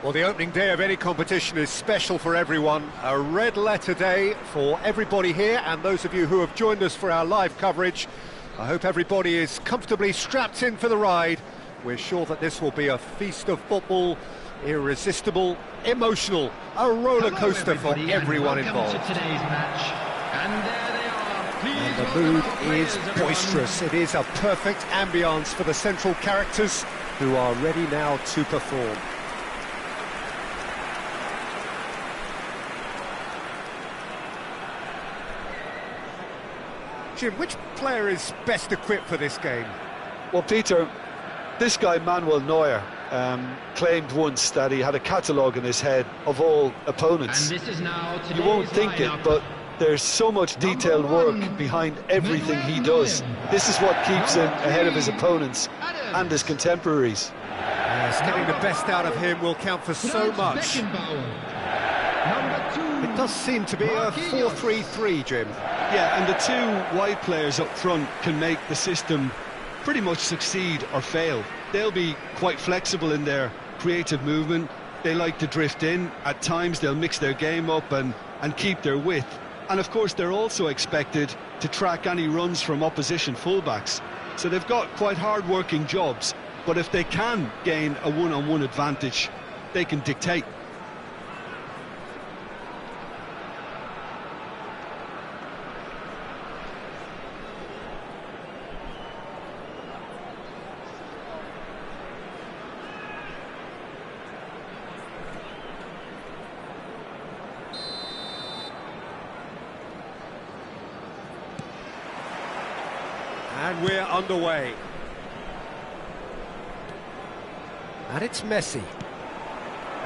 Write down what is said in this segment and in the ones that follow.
Well, the opening day of any competition is special for everyone. A red letter day for everybody here, and those of you who have joined us for our live coverage. I hope everybody is comfortably strapped in for the ride. We're sure that this will be a feast of football, irresistible, emotional, a roller coaster for everyone involved. To today's match. And there they are. And the mood is boisterous. It is a perfect ambience for the central characters who are ready now to perform. Jim, which player is best equipped for this game? Well, Peter, this guy Manuel Neuer claimed once that he had a catalogue in his head of all opponents. And this is now you won't think it, but there's so much detailed work behind everything he does. This is what keeps him ahead of his opponents and his contemporaries. Yes, getting the best out of him will count for so much. It does seem to be a 4-3-3, Jim. Yeah, and the two wide players up front can make the system pretty much succeed or fail. They'll be quite flexible in their creative movement. They like to drift in. At times they'll mix their game up and keep their width. And of course they're also expected to track any runs from opposition fullbacks. So they've got quite hard-working jobs, but if they can gain a one-on-one advantage, they can dictate. And we're underway. And it's Messi.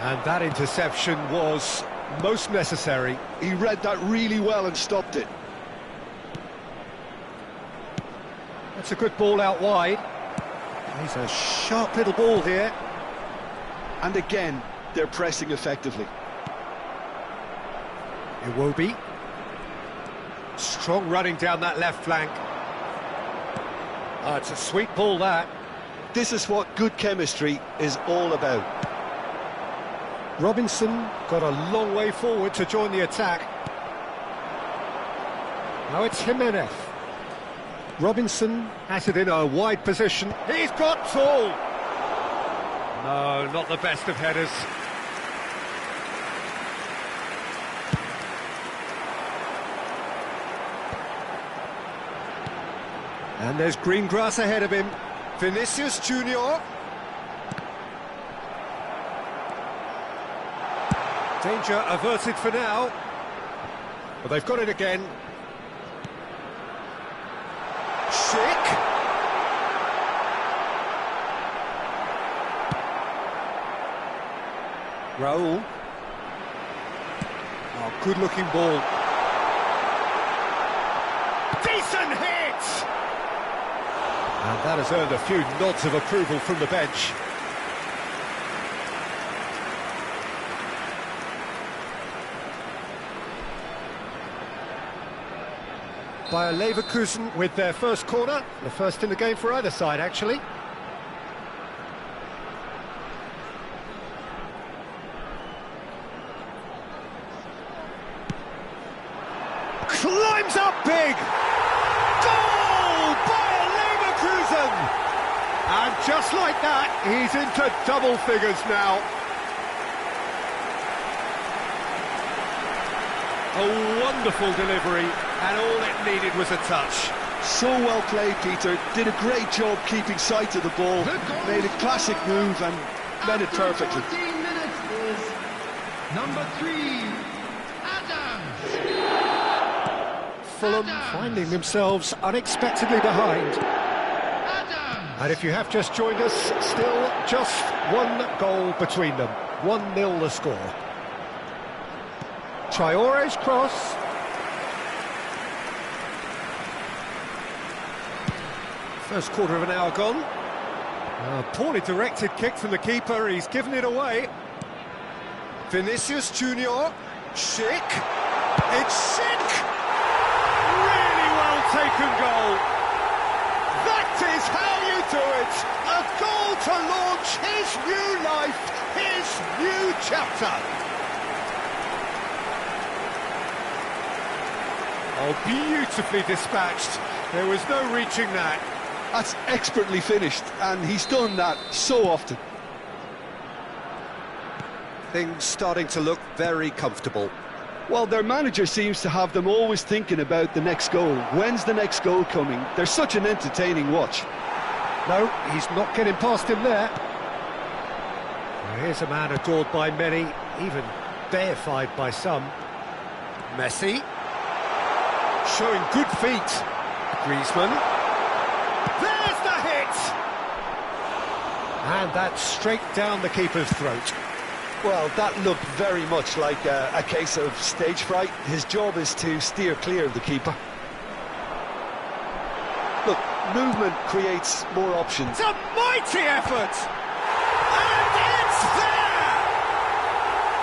And that interception was most necessary. He read that really well and stopped it. That's a good ball out wide. He's a sharp little ball here. And again, they're pressing effectively. Iwobi. Strong running down that left flank. Oh, it's a sweet ball, that. This is what good chemistry is all about. Robinson got a long way forward to join the attack. Now it's Jimenez. Robinson has it in a wide position. He's got tall. No, not the best of headers. And there's green grass ahead of him. Vinicius Junior. Danger averted for now. But they've got it again. Schick. Raul. Oh, good-looking ball. Decent hit! And that has earned a few nods of approval from the bench. Bayer Leverkusen with their first corner, the first in the game for either side, actually. Climbs up big! Goal! Bayer Leverkusen! And just like that, he's into double figures now. A wonderful delivery, and all it needed was a touch. So well played, Peter. Did a great job keeping sight of the ball. Made a classic move and read it perfectly. 14 minutes is number 3, Adams. Fulham finding themselves unexpectedly behind. And if you have just joined us, still just one goal between them. 1-0 the score. Traore's cross. First quarter of an hour gone. A poorly directed kick from the keeper, he's given it away. Vinicius Junior. Schick. It's Schick! Really well taken goal. That is how you do it. A goal to launch his new life, his new chapter. Oh, beautifully dispatched. There was no reaching that. That's expertly finished, and he's done that so often. Things starting to look very comfortable. Well, their manager seems to have them always thinking about the next goal. When's the next goal coming? They're such an entertaining watch. No, he's not getting past him there. Well, here's a man adored by many, even deified by some. Messi. Showing good feet. Griezmann. There's the hit! And that's straight down the keeper's throat. Well, that looked very much like a case of stage fright. His job is to steer clear of the keeper. Look, movement creates more options. It's a mighty effort! And it's there!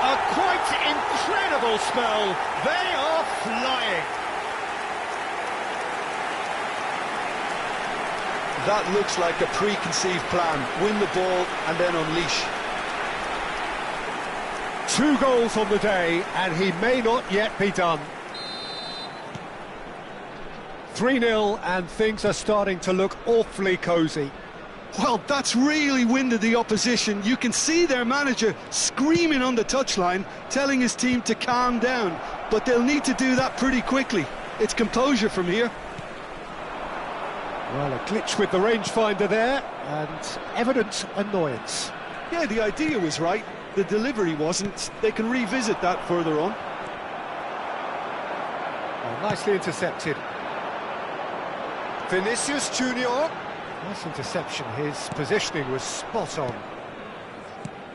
A quite incredible spell. They are flying. That looks like a preconceived plan. Win the ball and then unleash. 2 goals on the day, and he may not yet be done. 3-0, and things are starting to look awfully cosy. Well, that's really winded the opposition. You can see their manager screaming on the touchline, telling his team to calm down. But they'll need to do that pretty quickly. It's composure from here. Well, a glitch with the rangefinder there, and evident annoyance. Yeah, the idea was right. The delivery wasn't. They can revisit that further on. Oh, nicely intercepted. Vinicius Junior. Nice interception. His positioning was spot on.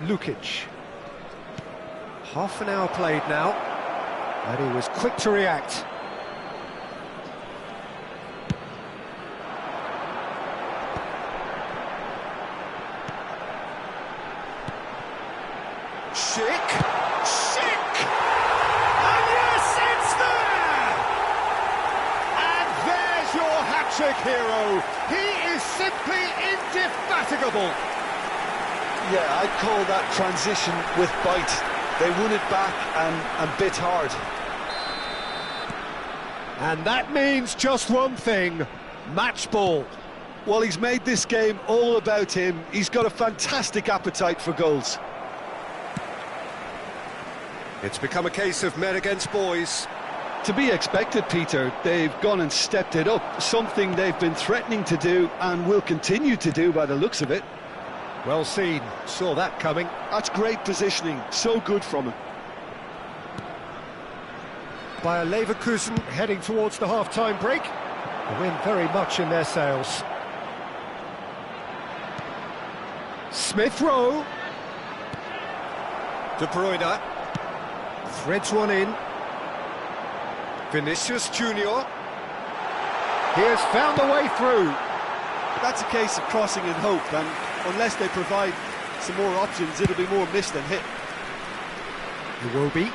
Lukic. Half an hour played now, and he was quick to react. Schick! And yes, it's there! And there's your hat-trick hero. He is simply indefatigable. Yeah, I'd call that transition with bite. They won it back and bit hard. And that means just one thing, match ball. Well, he's made this game all about him. He's got a fantastic appetite for goals. It's become a case of men against boys. To be expected, Peter. They've gone and stepped it up, something they've been threatening to do and will continue to do by the looks of it. Well seen, saw that coming. That's great positioning, so good from him. Bayer Leverkusen heading towards the half-time break. The wind very much in their sails. Smith Rowe. De Bruyne. Threads one in. Vinicius Junior. He has found a way through. That's a case of crossing in hope, and unless they provide some more options, it'll be more miss than hit. Iwobi.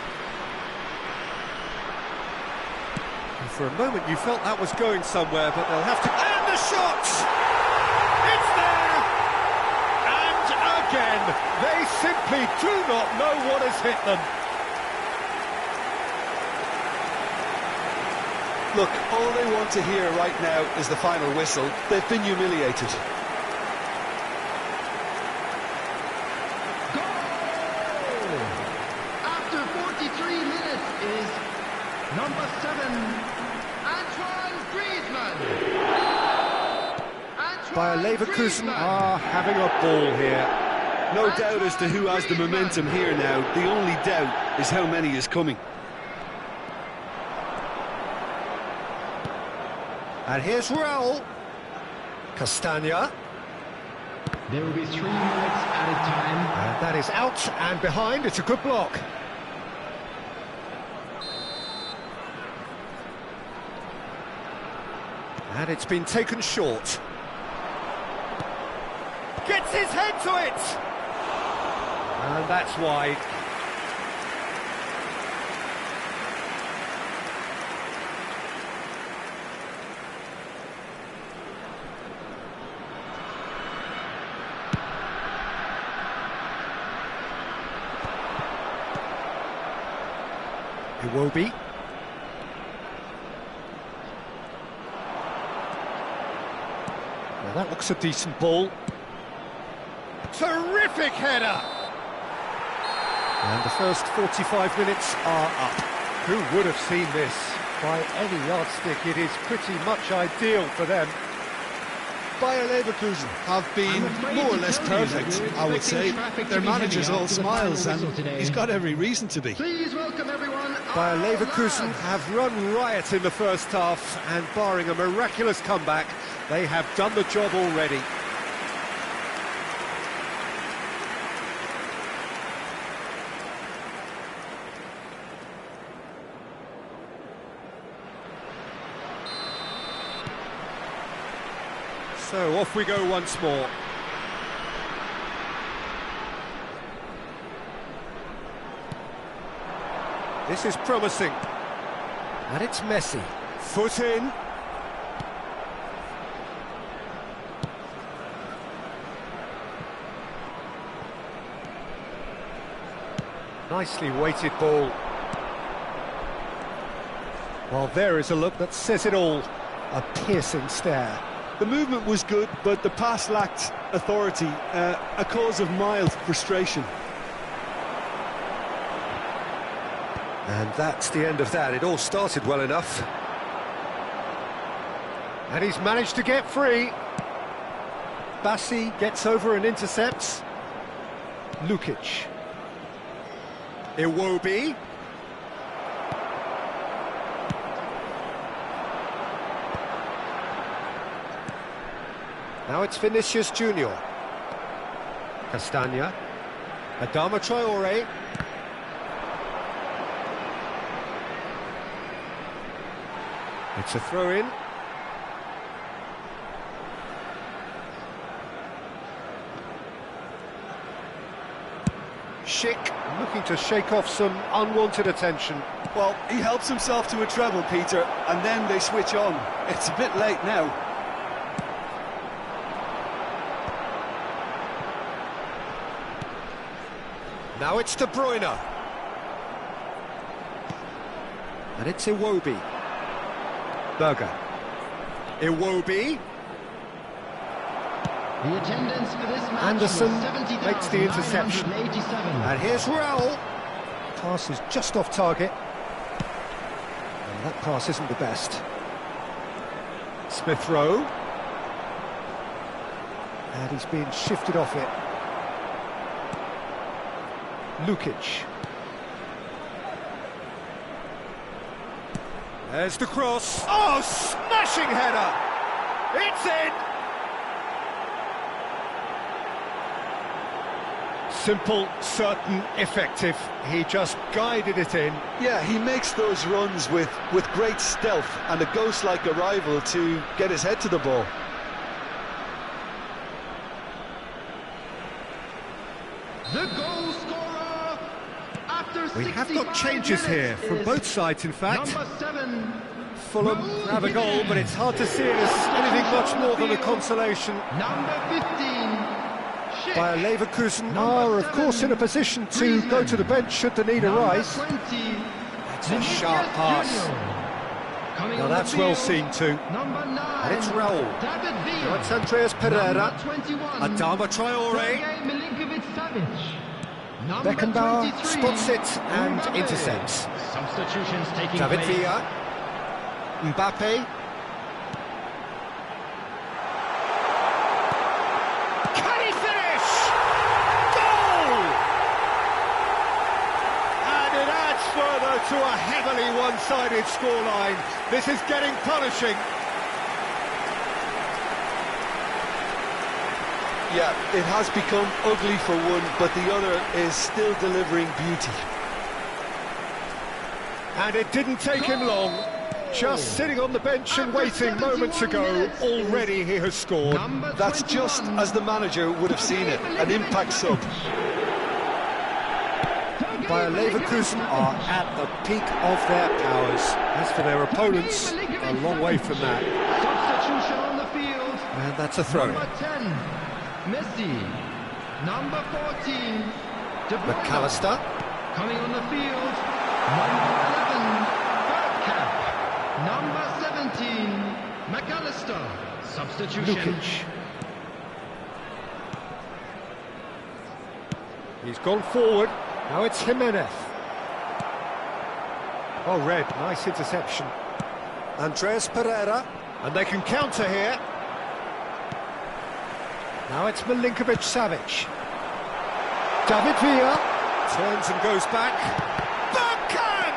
And for a moment you felt that was going somewhere, but they'll have to... And the shot! It's there! And again, they simply do not know what has hit them. Look, all they want to hear right now is the final whistle. They've been humiliated. Goal! After 43 minutes is number 7, Antoine Griezmann. Bayer Leverkusen are having a ball here. No doubt as to who has the momentum here now. The only doubt is how many is coming. And here's Raul. Castagna. There will be 3 minutes added time. And that is out and behind. It's a good block. And it's been taken short. Gets his head to it. And that's wide. It will be. Now that looks a decent ball. Terrific header! And the first 45 minutes are up. Who would have seen this? By any yardstick, it is pretty much ideal for them. Bayer Leverkusen have been more or less perfect, I would say. Their manager's all smiles, and he's got every reason to be. Please welcome everyone. Bayer Leverkusen have run riot in the first half, and barring a miraculous comeback, they have done the job already. So off we go once more. This is promising. And it's Messi. Foot in. Nicely weighted ball. Well, there is a look that says it all. A piercing stare. The movement was good, but the pass lacked authority, a cause of mild frustration. And that's the end of that. It all started well enough. And he's managed to get free. Bassi gets over and intercepts. Lukic. Iwobi. Now it's Vinicius Junior. Castagna. Adama Traore. It's a throw-in. Schick looking to shake off some unwanted attention. Well, he helps himself to a treble, Peter, and then they switch on. It's a bit late now. Now it's De Bruyne. And it's Iwobi. Berger. Iwobi. The attendance for this match Anderson was makes the interception. 70,987. And here's Raul. Pass is just off target. And that pass isn't the best. Smith Rowe. And he's being shifted off it. Lukic. There's the cross. Oh, smashing header! It's in! Simple, certain, effective. He just guided it in. Yeah, he makes those runs with great stealth and a ghost-like arrival to get his head to the ball. The goal scorer after We have got 65 changes here minutes from is both sides, in fact. Number 7. Fulham have a goal, but it's hard to see it as anything much more than a consolation. Number 15. Schick. Bayer Leverkusen are, of course, in a position to go to the bench should the need arise. Number 20. That's a sharp pass. Coming Now on the that's well field. seen too. Number 9. And it's Raul. David Villa. Now it's Andreas Pereira. Number 21. Adama Traore. Sergej Milinkovic-Savic. Number Beckenbauer 23. spots it and Mbappe. intercepts. Substitutions taking David place. Villa. Mbappe. Can he finish? Goal! And it adds further to a heavily one-sided scoreline. This is getting punishing. Yeah, it has become ugly for one, but the other is still delivering beauty. And it didn't take him long. Just sitting on the bench and waiting moments ago, already he has scored. Number That's just 21. as the manager would have seen it, an impact sub. Bayer Leverkusen are at the peak of their powers. As for their opponents, a long way from that. Substitution on the field. And that's a throw. Number 10, Messi. Number 14, De Bruyne. McAllister. Coming on the field, number 11, Number 17, McAllister. Substitution. Lukic. He's gone forward. Now it's Jimenez. Oh, Red, nice interception. Andreas Pereira. And they can counter here. Now it's Milinkovic-Savic. David Villa turns and goes back. Bergkamp!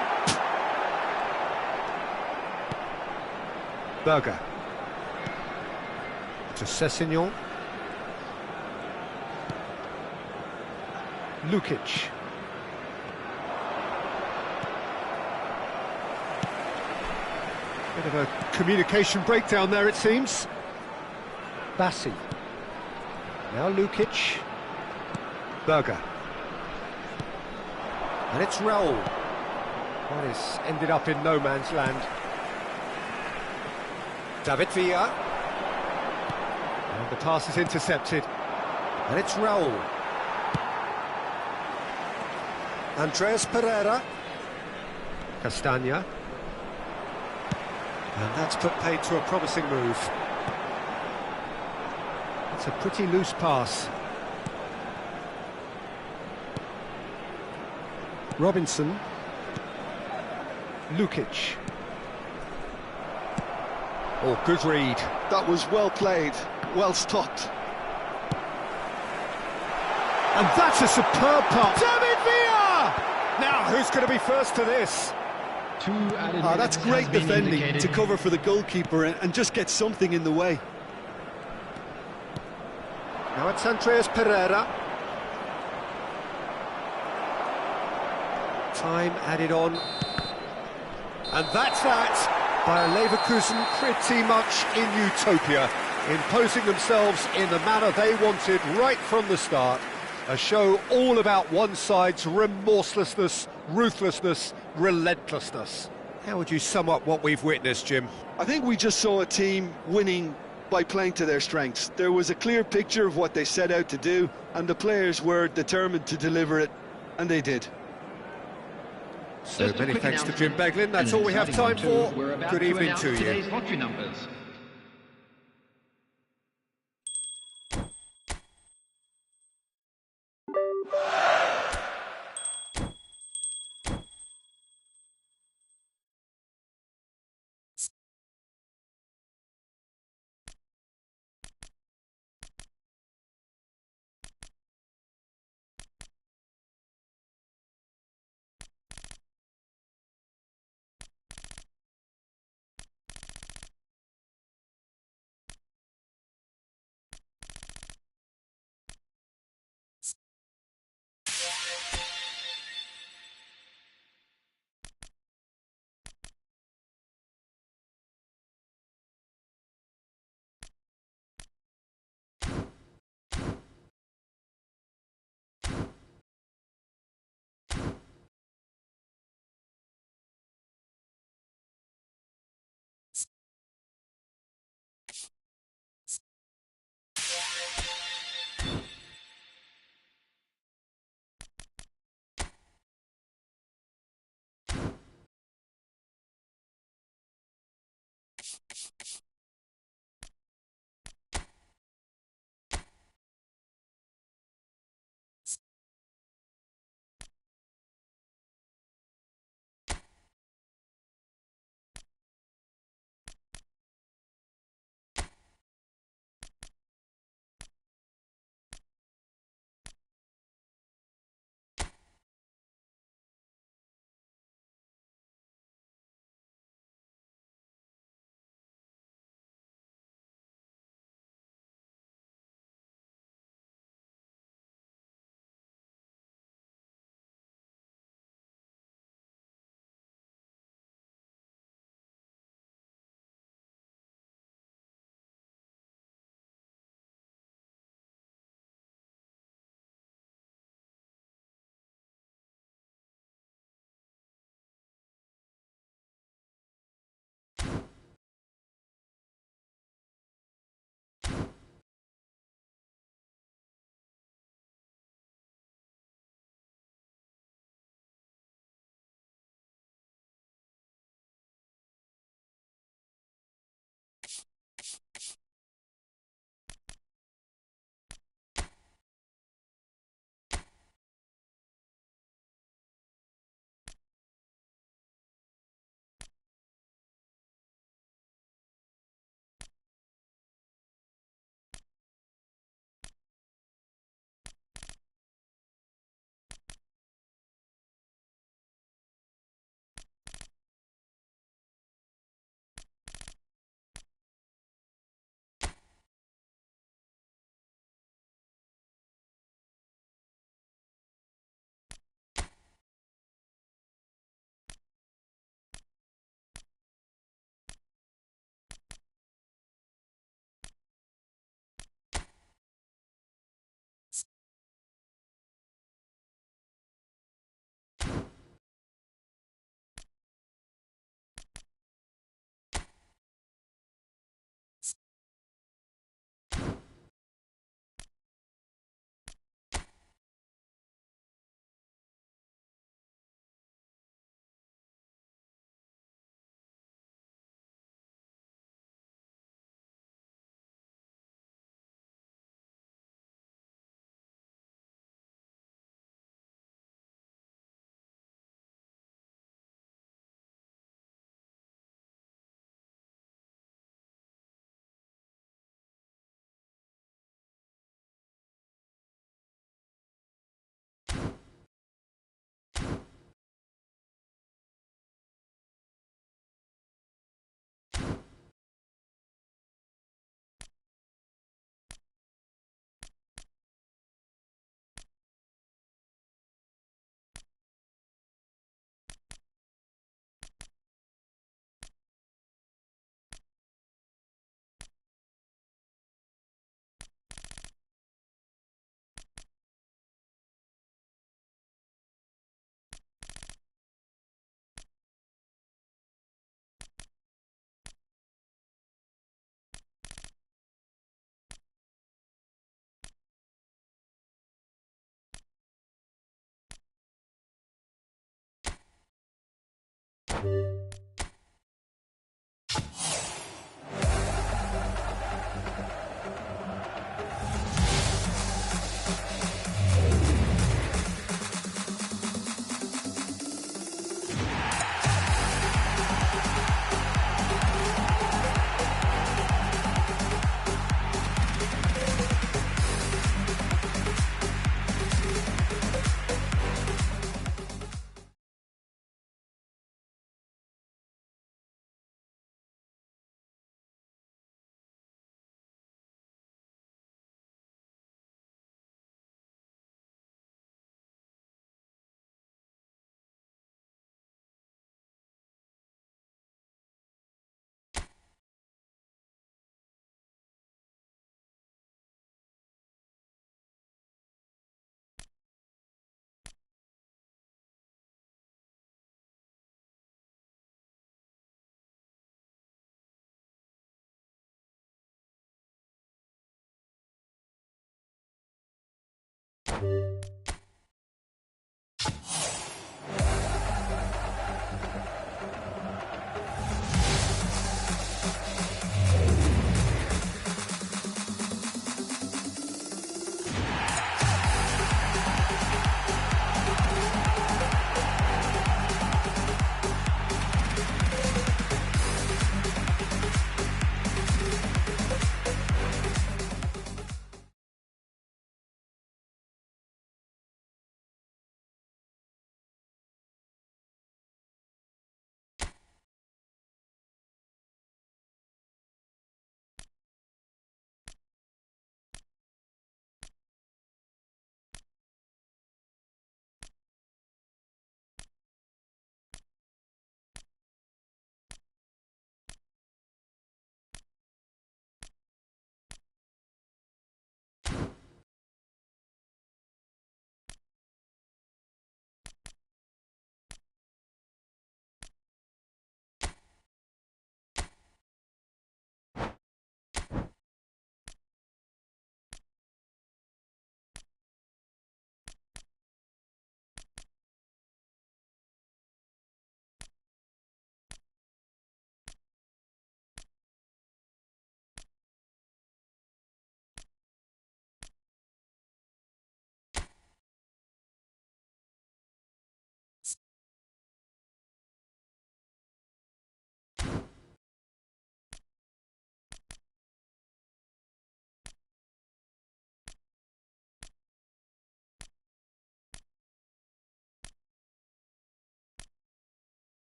Berger. To Sessegnon. Lukic. Bit of a communication breakdown there, it seems. Bassi. Now Lukic. Berger. And it's Raul. That is ended up in no man's land. David Villa. And the pass is intercepted. And it's Raul. Andreas Pereira. Castagna. And that's put paid to a promising move. It's a pretty loose pass. Robinson. Lukic. Oh, good read. That was well played, well stopped. And that's a superb pass. David Villa! Now, who's going to be first to this? 2 added That's minutes great has been defending indicated. to cover for the goalkeeper and just get something in the way. Now it's Andreas Pereira. Time added on. And that's that. By Leverkusen pretty much in utopia, imposing themselves in the manner they wanted right from the start. A show all about one side's remorselessness, ruthlessness, relentlessness. How would you sum up what we've witnessed, Jim? I think we just saw a team winning by playing to their strengths. There was a clear picture of what they set out to do, and the players were determined to deliver it, and they did. So Just a many quick thanks to Jim announcement. Beglin. That's And all we have time starting on for. we're about Good evening announce to you. today's lottery numbers.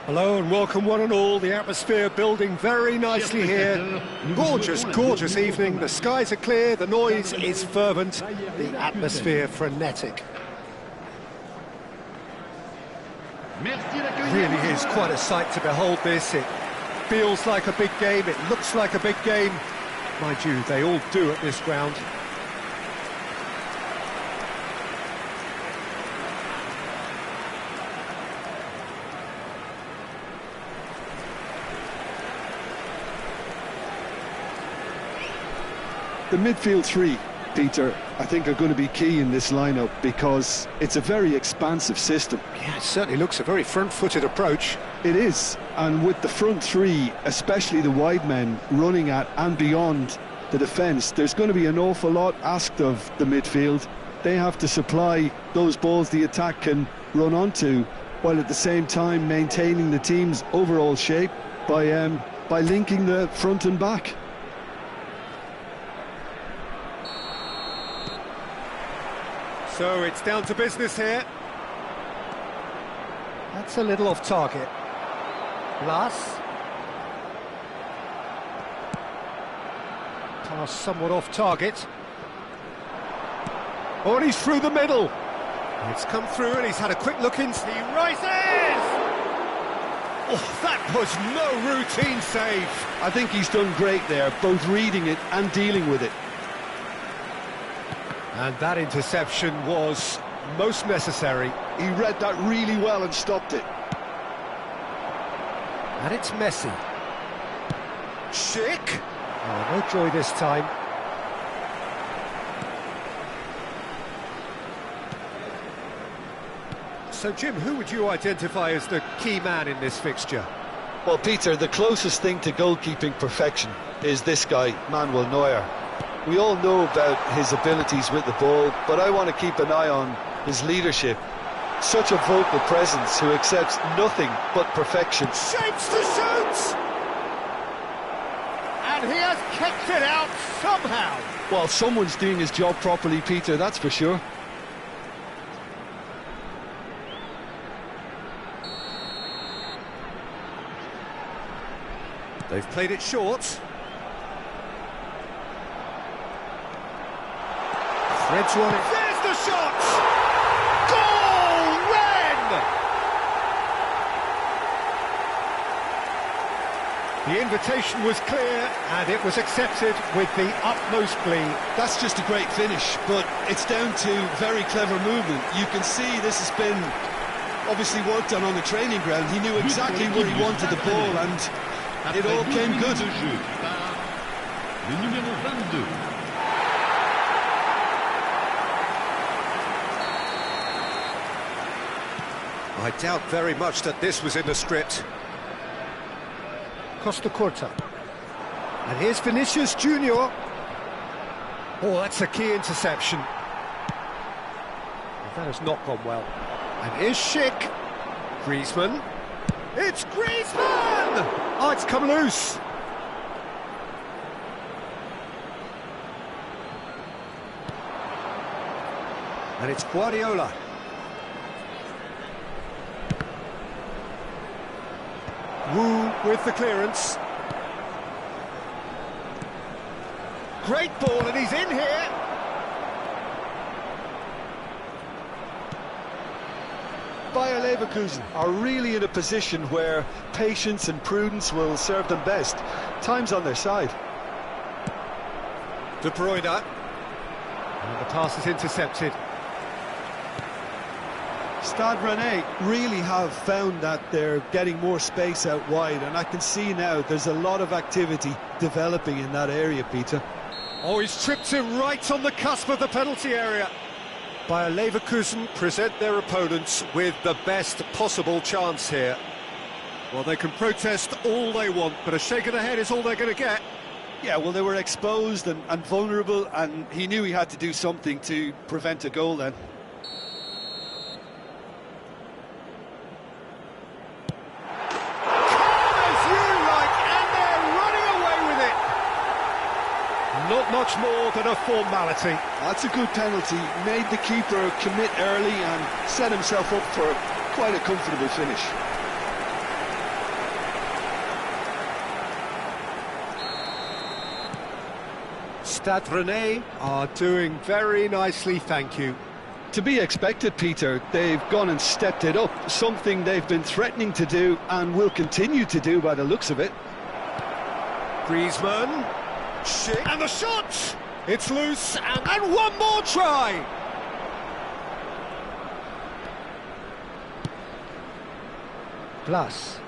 Hello and welcome one and all. The atmosphere building very nicely here. Gorgeous, gorgeous evening. The skies are clear, the noise is fervent, the atmosphere frenetic. Really is quite a sight to behold this. It feels like a big game, it looks like a big game. Mind you, they all do at this ground. The midfield three, Peter, I think are going to be key in this lineup because it's a very expansive system. Yeah, it certainly looks a very front-footed approach. It is, and with the front three, especially the wide men, running at and beyond the defence, there's going to be an awful lot asked of the midfield. They have to supply those balls the attack can run onto, while at the same time maintaining the team's overall shape by linking the front and back. So it's down to business here. That's a little off target. Glass. Pass somewhat off target. Oh, and he's through the middle. It's come through and he's had a quick look in. He rises! Oh, that was no routine save. I think he's done great there, both reading it and dealing with it. And that interception was most necessary. He read that really well and stopped it. And it's Messi. Schick. Oh, no joy this time. So, Jim, who would you identify as the key man in this fixture? Well, Peter, the closest thing to goalkeeping perfection is this guy, Manuel Neuer. We all know about his abilities with the ball, but I want to keep an eye on his leadership. Such a vocal presence who accepts nothing but perfection. Shapes to shoot! And he has kicked it out somehow. Well, someone's doing his job properly, Peter, that's for sure. They've played it short. Threads on it. There's the shot! Goal! Ren! The invitation was clear and it was accepted with the utmost glee. That's just a great finish, but it's down to very clever movement. You can see this has been obviously worked on the training ground. He knew exactly where he wanted the ball and it all came good. Le numéro 22. I doubt very much that this was in the script. Costa Corta. And here's Vinicius Junior. Oh, that's a key interception. Well, that has not gone well. And here's Schick. Griezmann. It's Griezmann! Oh, it's come loose. And it's Guardiola. Wu with the clearance. Great ball, and he's in here. Bayer Leverkusen are really in a position where patience and prudence will serve them best. Time's on their side. De Bruyne. And the pass is intercepted. Stade Rennais really have found that they're getting more space out wide, and I can see now there's a lot of activity developing in that area, Peter. Oh, he's tripped him right on the cusp of the penalty area. Bayer Leverkusen present their opponents with the best possible chance here. Well, they can protest all they want, but a shake of the head is all they're going to get. Yeah, well, they were exposed and vulnerable, and he knew he had to do something to prevent a goal then. Not much more than a formality. That's a good penalty. Made the keeper commit early and set himself up for quite a comfortable finish. Stade Rennais are doing very nicely, thank you. To be expected, Peter. They've gone and stepped it up, something they've been threatening to do and will continue to do by the looks of it. Griezmann, and the shot! It's loose, and one more try! Plus.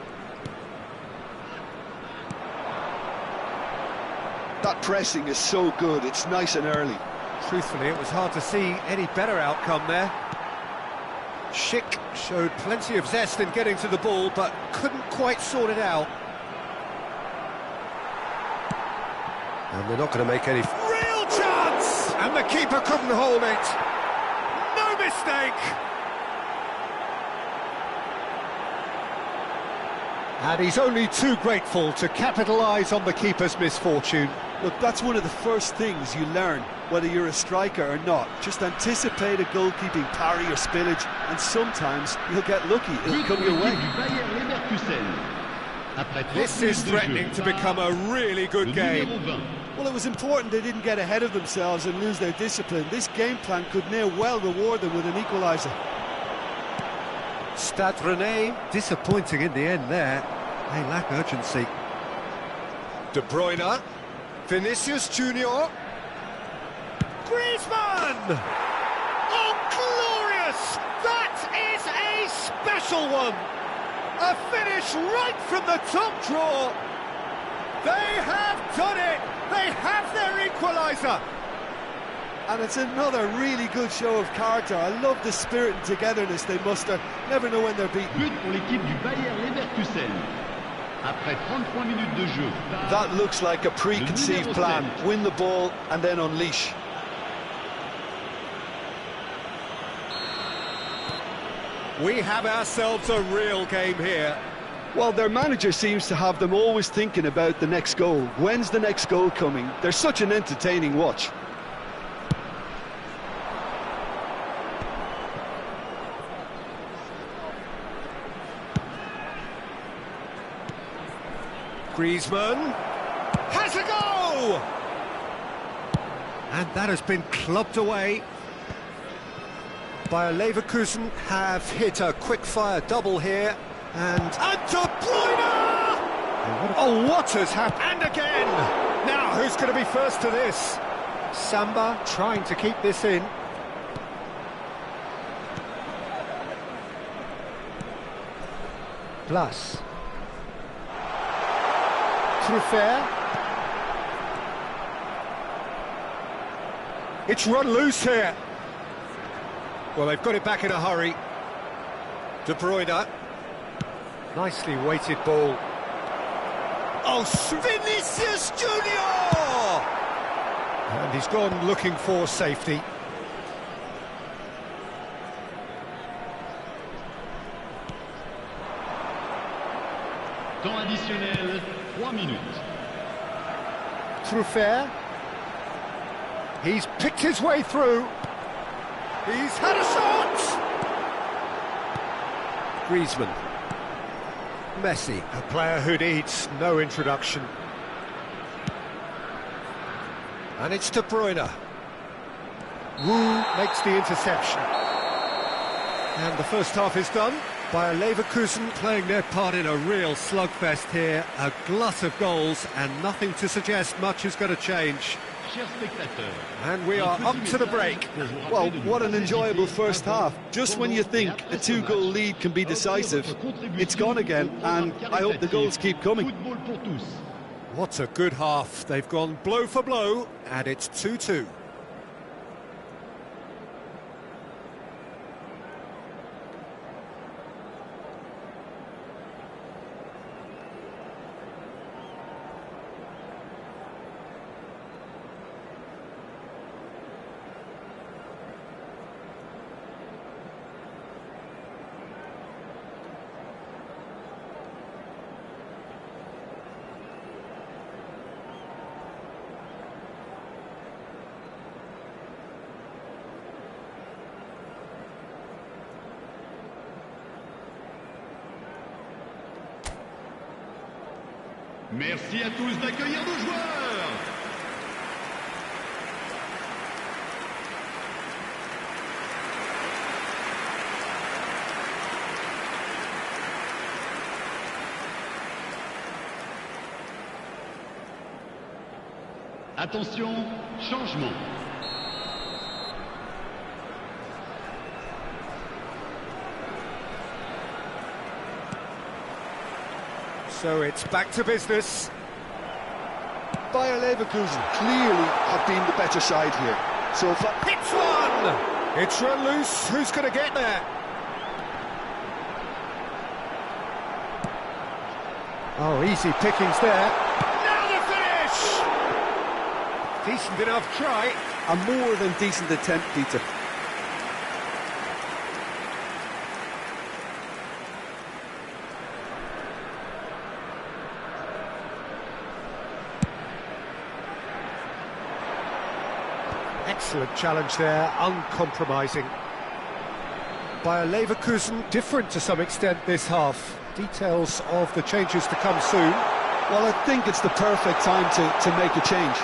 That pressing is so good, it's nice and early. Truthfully, it was hard to see any better outcome there. Schick showed plenty of zest in getting to the ball, but couldn't quite sort it out. And they're not going to make any... Real chance! And the keeper couldn't hold it. No mistake! And he's only too grateful to capitalise on the keeper's misfortune. Look, that's one of the first things you learn, whether you're a striker or not. Just anticipate a goalkeeping parry or spillage, and sometimes you'll get lucky. It'll come your way. This is threatening to become a really good game. Well, it was important they didn't get ahead of themselves and lose their discipline. This game plan could near well reward them with an equaliser. Stade Rennais disappointing in the end there. They lack urgency. De Bruyne, Vinicius Junior, Griezmann! Oh, glorious! That is a special one! A finish right from the top drawer! They have done it! They have their equaliser! And it's another really good show of character. I love the spirit and togetherness they muster. Never know when they're beaten. But pour l'équipe du Bayer Leverkusen. Après 33 minutes de jeu. That looks like a preconceived plan. Win the ball and then unleash. We have ourselves a real game here. Well, their manager seems to have them always thinking about the next goal. When's the next goal coming? They're such an entertaining watch. Griezmann has a go! And that has been clubbed away. Bayer Leverkusen have hit a quick-fire double here. And De Bruyne! Oh, what has happened? And again! Now, who's going to be first to this? Samba trying to keep this in. Plus. Truffert. It's run loose here. Well, they've got it back in a hurry. De Bruyne. Nicely weighted ball. Oh, Vinicius Junior! And he's gone looking for safety. Temps additionnel, 3 minutes. Truffert. He's picked his way through. He's had a shot! Griezmann. Messi, a player who needs no introduction. And it's De Bruyne. Wu makes the interception. And the first half is done. Bayer Leverkusen playing their part in a real slugfest here. A glut of goals and nothing to suggest much is going to change. And we are up to the break. Well, what an enjoyable first half. Just when you think a 2-goal lead can be decisive, it's gone again, and I hope the goals keep coming. What a good half. They've gone blow for blow, and it's 2-2. Merci à tous d'accueillir nos joueurs. Attention, changement. So it's back to business. Bayer Leverkusen clearly have been the better side here. So far. Hits one! It's run loose. Who's going to get there? Oh, easy pickings there. Now the finish! Decent enough try. A more than decent attempt, Peter. Excellent challenge there, uncompromising. Bayer Leverkusen, different to some extent this half. Details of the changes to come soon. Well, I think it's the perfect time to make a change.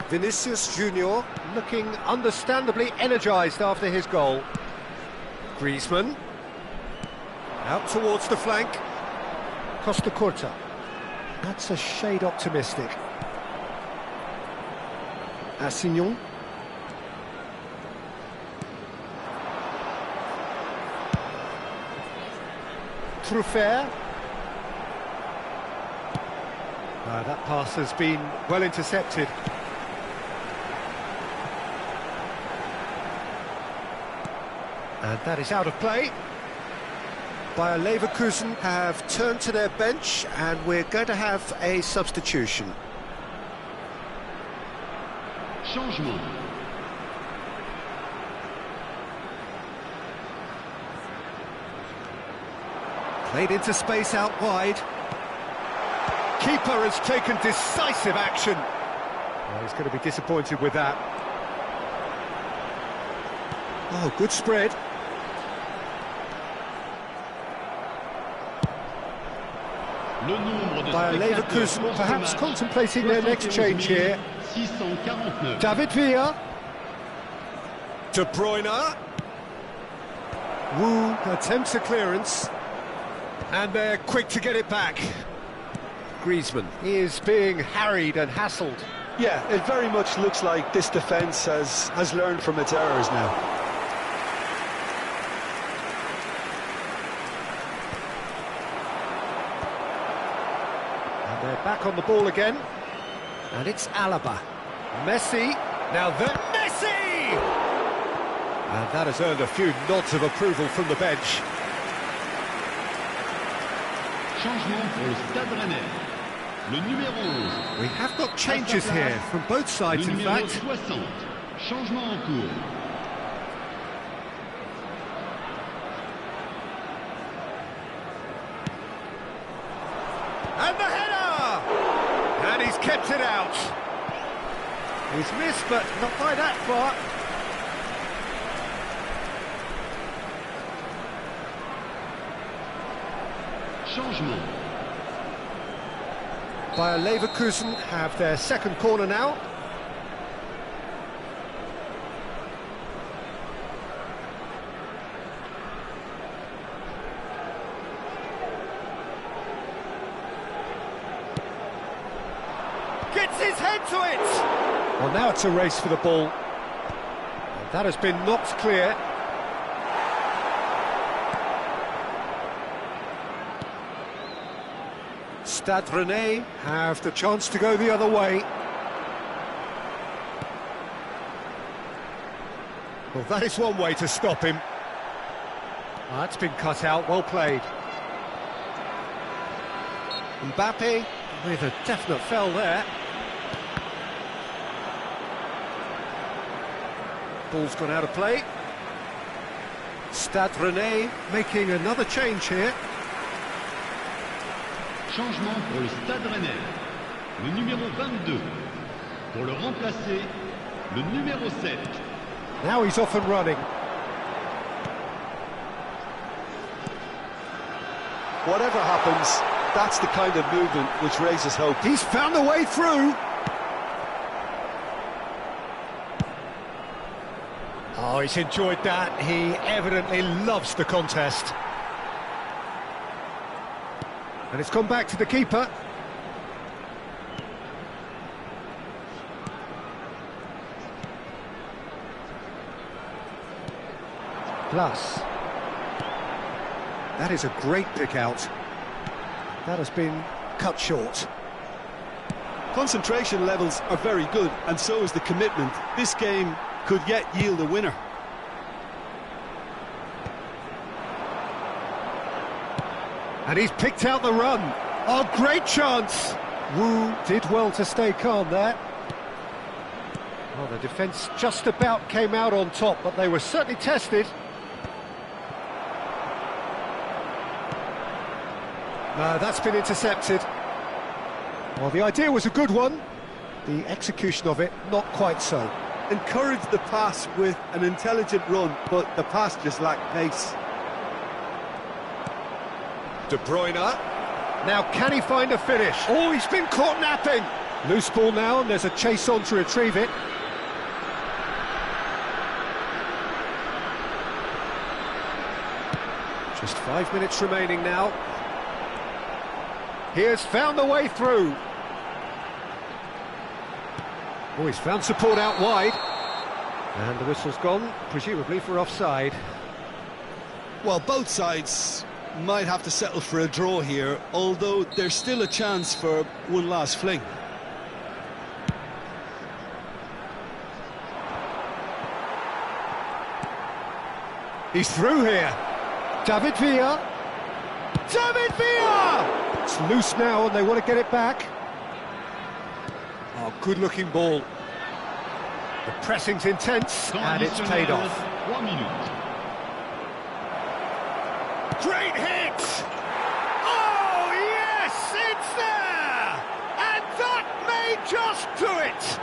Vinicius Junior looking understandably energised after his goal. Griezmann. Out towards the flank. Costa Curta. That's a shade optimistic. Assignon. Truffert. That pass has been well intercepted. And that is out of play. Bayer Leverkusen have turned to their bench, and we're going to have a substitution. Changement. Played into space out wide. Keeper has taken decisive action. Well, he's going to be disappointed with that. Oh, good spread. Bayer Leverkusen perhaps contemplating their next change here. 649. David Villa. De Bruyne. Wu attempts a clearance. And they're quick to get it back. Griezmann is being harried and hassled. Yeah, it very much looks like this defence has learned from its errors now. They're back on the ball again, and it's Alaba. Messi, now the Messi! And that has earned a few nods of approval from the bench. Changement pour le Stade Rennais. Le numéro 11. We have got changes here from both sides, Le in numéro fact. 60. Changement en cours. And the header! And he's kept it out. He's missed, but not by that far. Changement. Bayer Leverkusen have their second corner now. Gets his head to it! Well, now it's a race for the ball. And that has been knocked clear. Stade Rennais have the chance to go the other way. Well, that is one way to stop him. Well, that's been cut out, well played. Mbappe with a definite foul there. Ball's gone out of play. Stade Rennais making another change here. Changement pour le Stade Rennais. Le numéro 22. Pour le remplacer, le numéro 7. Now he's off and running. Whatever happens, that's the kind of movement which raises hope. He's found a way through. Oh, he's enjoyed that. He evidently loves the contest. And it's gone back to the keeper. Plus. That is a great pick out. That has been cut short. Concentration levels are very good, and so is the commitment. This game could yet yield a winner. And he's picked out the run. Oh, great chance! Wu did well to stay calm there. Well, the defence just about came out on top, but they were certainly tested. No, that's been intercepted. Well, the idea was a good one. The execution of it, not quite so. Encouraged the pass with an intelligent run, but the pass just lacked pace. De Bruyne. Now, can he find a finish? Oh, he's been caught napping. Loose ball now, and there's a chase on to retrieve it. Just 5 minutes remaining now. He has found the way through. Oh, he's found support out wide. And the whistle's gone, presumably for offside. Well, both sides might have to settle for a draw here, although there's still a chance for one last fling. He's through here. David Villa. David Villa! It's loose now and they want to get it back. Oh, good-looking ball. The pressing's intense and it's paid off. 3 minutes. Great hit! Oh, yes, it's there! And that may just do it!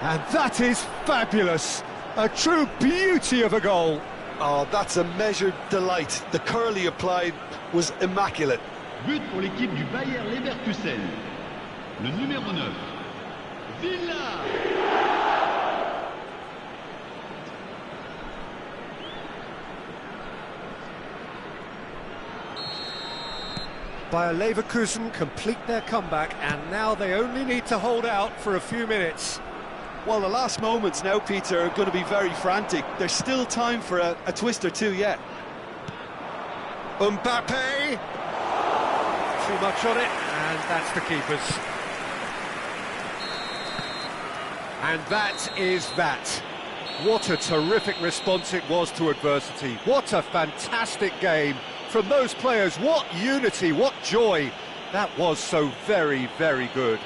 And that is fabulous! A true beauty of a goal. Oh, that's a measured delight. The curl he applied was immaculate. But pour l'équipe du Bayer Leverkusen. Le numéro 9. Villa. Bayer Leverkusen complete their comeback, and now they only need to hold out for a few minutes. Well, the last moments now, Peter, are going to be very frantic. There's still time for a twist or two yet. Mbappe! Too much on it, and that's the keeper's. And that is that. What a terrific response it was to adversity. What a fantastic game from those players. What unity, what joy. That was so very, very good.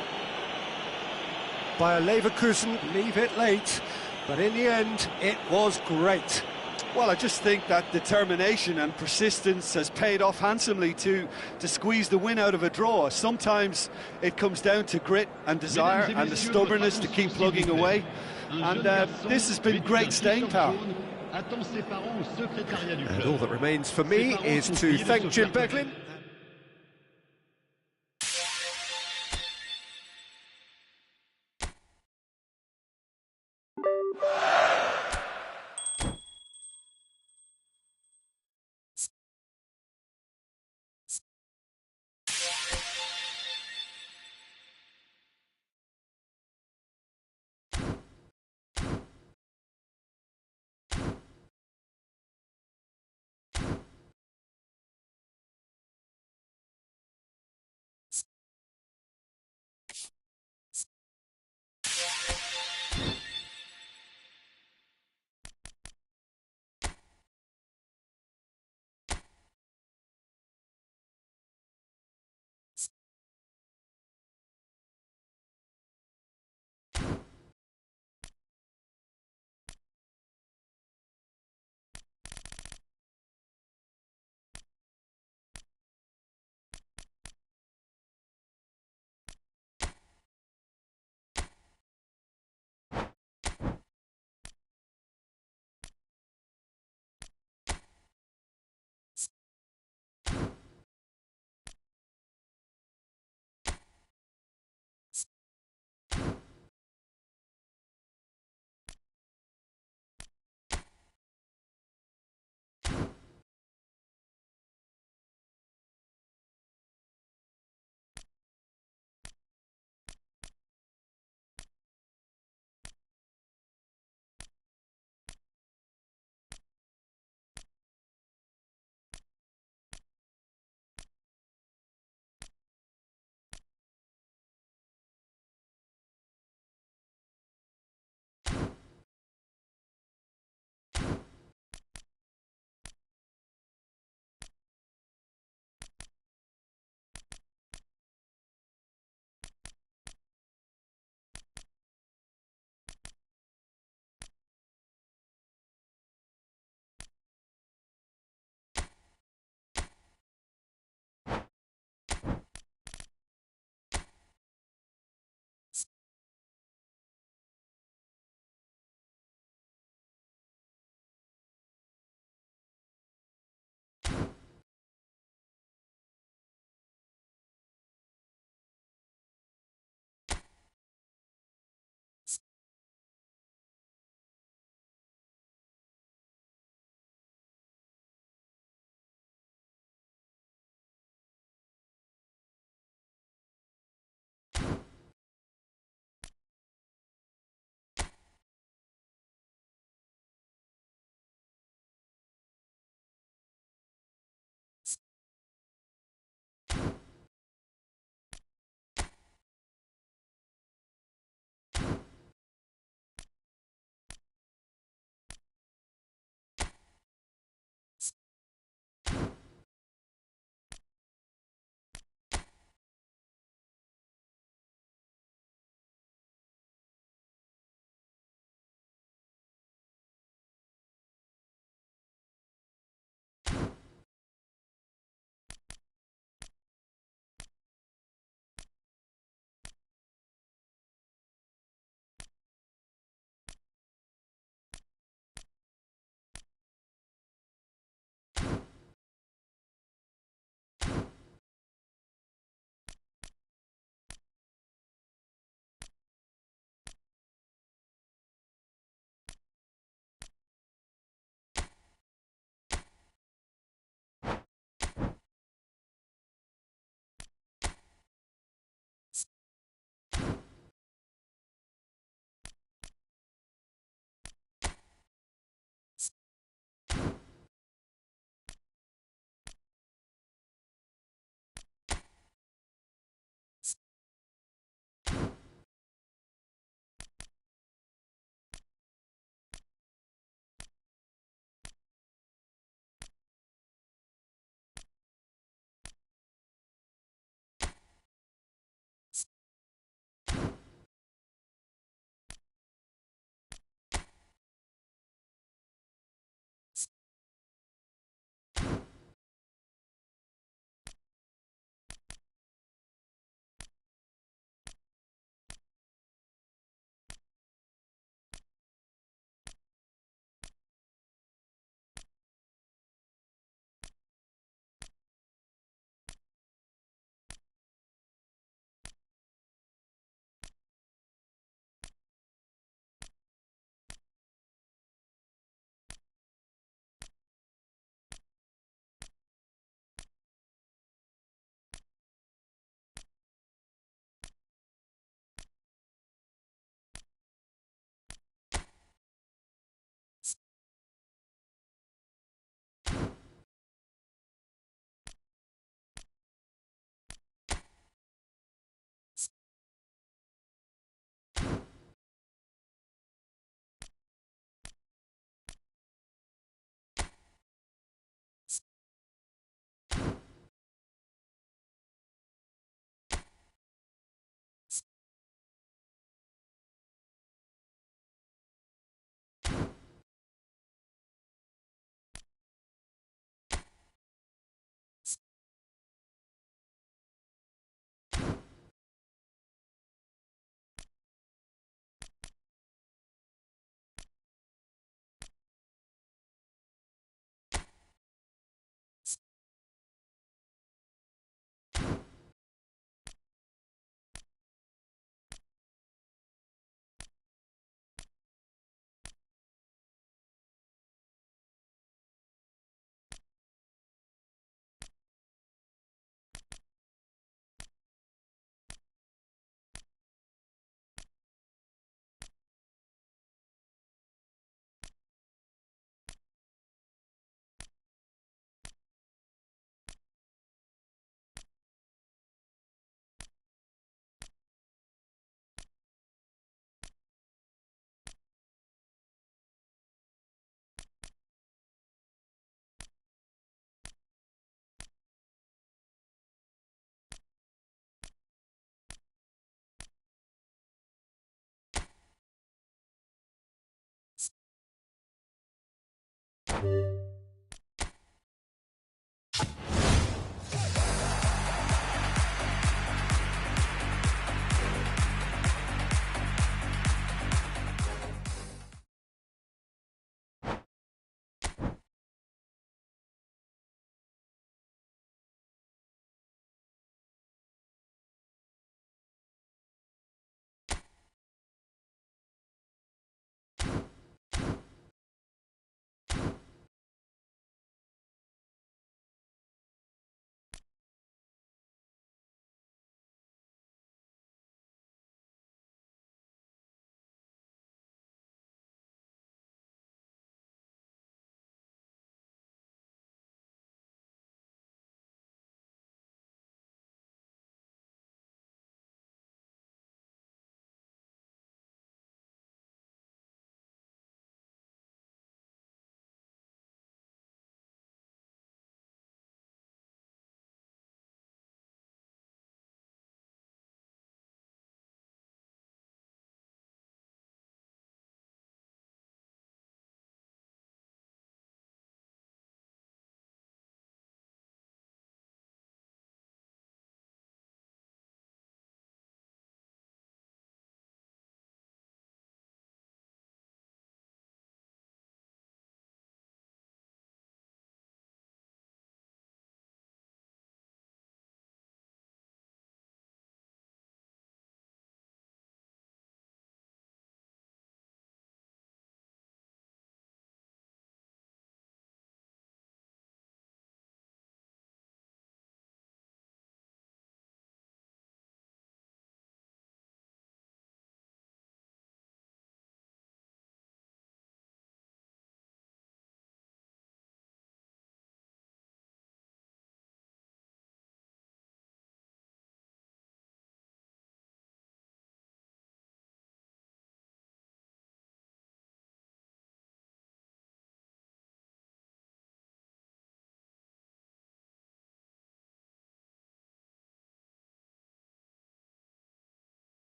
Bayer Leverkusen leave it late, but in the end, it was great. Well, I just think that determination and persistence has paid off handsomely to squeeze the win out of a draw. Sometimes it comes down to grit and desire and the stubbornness to keep plugging away. And this has been great staying power. And all that remains for me is to thank Jim Beglin.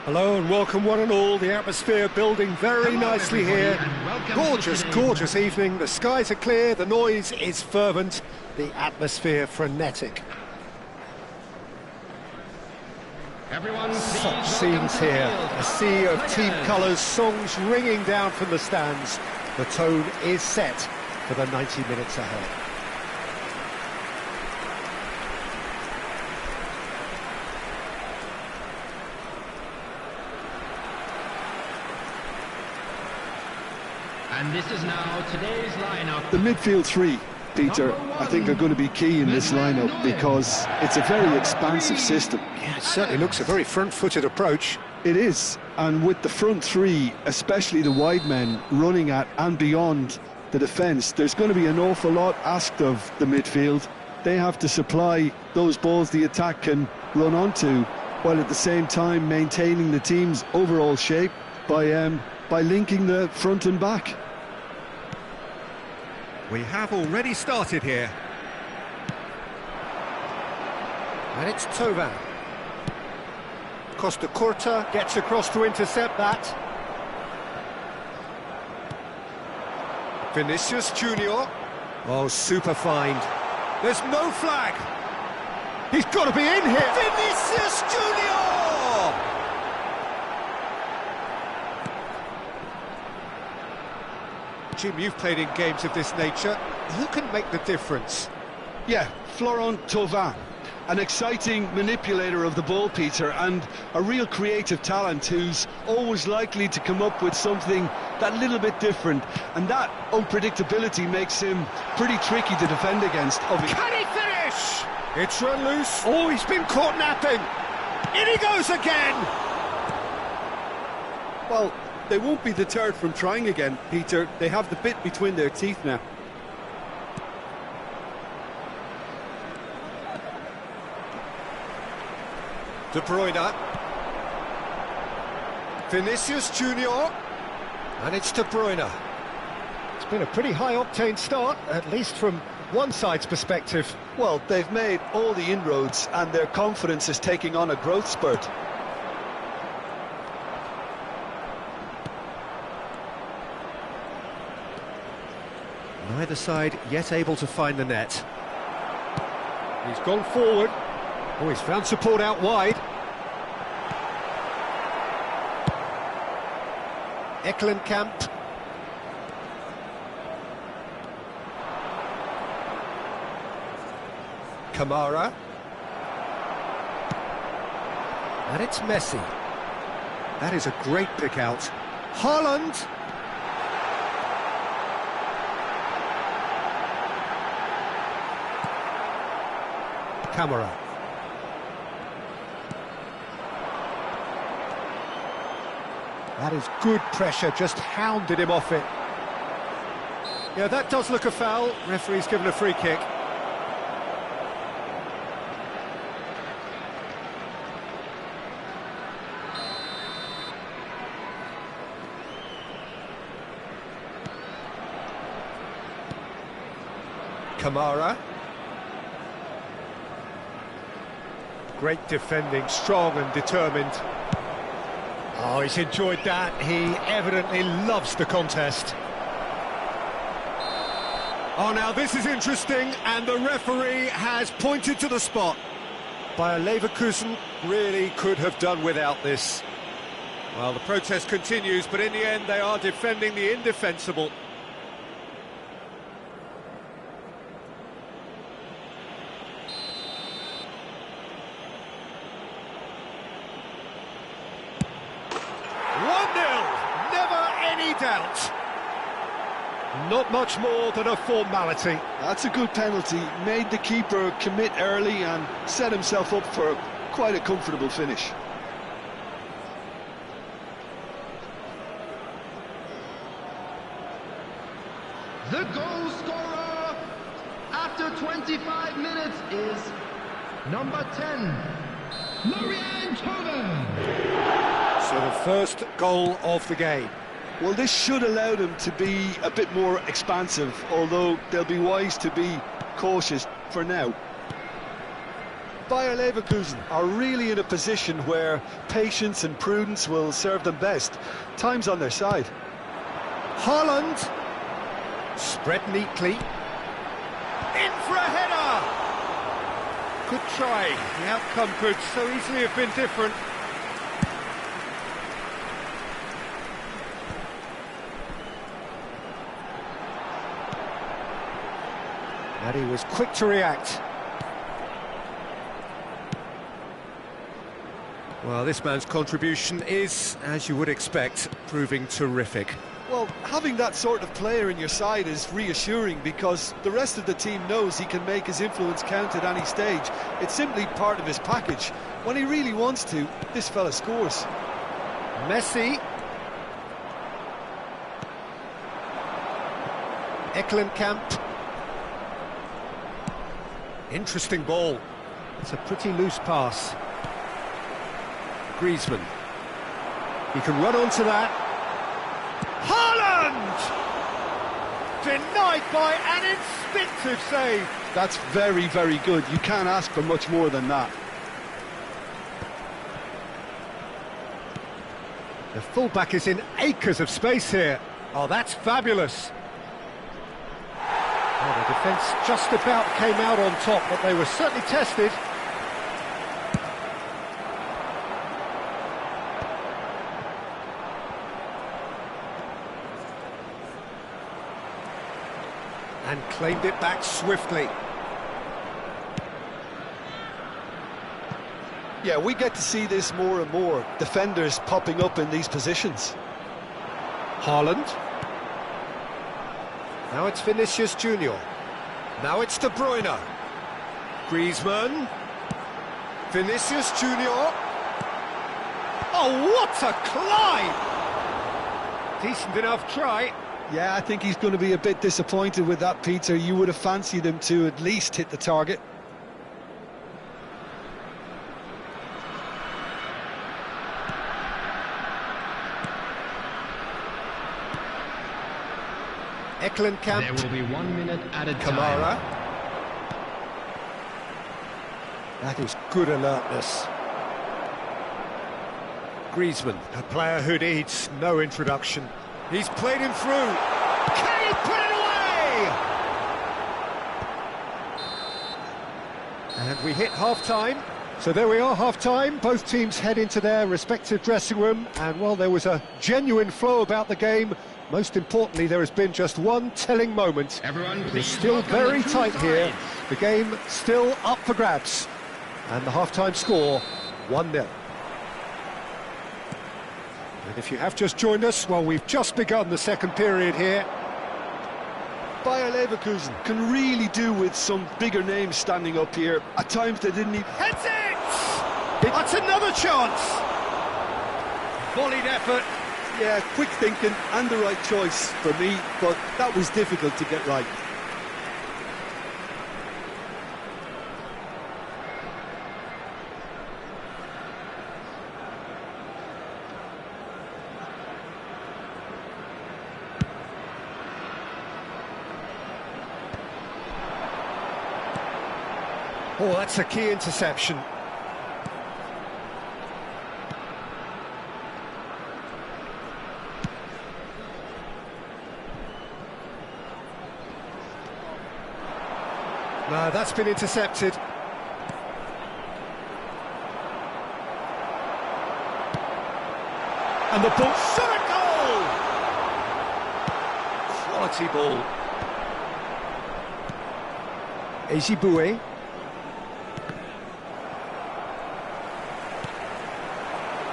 Hello and welcome one and all. The atmosphere building very nicely here. Gorgeous, gorgeous evening. The skies are clear, the noise is fervent, the atmosphere frenetic. Such scenes here. A sea of team colours, songs ringing down from the stands. The tone is set for the 90 minutes ahead. And this is now today's lineup. The midfield three, Peter, I think are going to be key in this lineup because it's a very expansive system. Yeah, it certainly looks a very front-footed approach. It is, and with the front three, especially the wide men running at and beyond the defence, there's going to be an awful lot asked of the midfield. They have to supply those balls the attack can run onto, while at the same time maintaining the team's overall shape by linking the front and back. We have already started here. And it's Tovan. Costa Curta gets across to intercept that. Vinicius Junior. Oh, super find. There's no flag. He's got to be in here. Vinicius Junior! Jim, you've played in games of this nature. Who can make the difference? Yeah, Florent Thauvin, an exciting manipulator of the ball, Peter, and a real creative talent who's always likely to come up with something that little bit different, and that unpredictability makes him pretty tricky to defend against. Can he finish? It's run loose. Oh, he's been caught napping. In he goes again. Well, they won't be deterred from trying again, Peter. They have the bit between their teeth now. De Bruyne. Vinicius Junior. And it's De Bruyne. It's been a pretty high-octane start, at least from one side's perspective. Well, they've made all the inroads and their confidence is taking on a growth spurt. Neither side yet able to find the net. He's gone forward. Oh, he's found support out wide. Eklenkamp. Kamara. And it's Messi. That is a great pick out. Haaland. Camera. That is good pressure, just hounded him off it. Yeah, that does look a foul. Referee's given a free kick. Kamara. Great defending, strong and determined. Oh, he's enjoyed that. He evidently loves the contest. Oh, now this is interesting, and the referee has pointed to the spot. Bayer Leverkusen really could have done without this. Well, the protest continues, but in the end they are defending the indefensible. Doubt. Not much more than a formality. That's a good penalty. Made the keeper commit early and set himself up for quite a comfortable finish. The goal scorer after 25 minutes is number 10, Florian Thauvin. So the first goal of the game. Well, this should allow them to be a bit more expansive, although they'll be wise to be cautious for now. Bayer Leverkusen are really in a position where patience and prudence will serve them best. Time's on their side. Haaland. Spread neatly. In for a header! Good try. The outcome could so easily have been different. And he was quick to react. Well, this man's contribution is, as you would expect, proving terrific. Well, having that sort of player in your side is reassuring because the rest of the team knows he can make his influence count at any stage. It's simply part of his package. When he really wants to, this fella scores. Messi. Ecklenkamp. Interesting ball. It's a pretty loose pass. Griezmann. He can run onto that. Haaland! Denied by an instinctive save. That's very, very good. You can't ask for much more than that. The fullback is in acres of space here. Oh, that's fabulous. Oh, the defence just about came out on top, but they were certainly tested. And claimed it back swiftly. Yeah, we get to see this more and more. Defenders popping up in these positions. Haaland. Now it's Vinicius Junior. Now it's De Bruyne. Griezmann. Vinicius Junior. Oh, what a climb! Decent enough try. Yeah, I think he's going to be a bit disappointed with that, Peter. You would have fancied him to at least hit the target. Ecklenkamp. There will be 1 minute added Kamara. time. That is good alertness. Griezmann, a player who needs no introduction. He's played him through. Can he put it away? And we hit half-time. So there we are, half-time. Both teams head into their respective dressing room. And, well, there was a genuine flow about the game. Most importantly, there has been just one telling moment. Everyone, It's please still welcome very the two tight here. sides. The game still up for grabs. And the half-time score, 1-0. And if you have just joined us, well, we've just begun the second period here. Bayer Leverkusen can really do with some bigger names standing up here. At times they didn't even... Heads it! That's another chance! Volleyed effort. Yeah, quick thinking and the right choice for me, but that was difficult to get right. Oh, that's a key interception. No, that's been intercepted. And the ball shot a goal! Quality ball. Ejibue.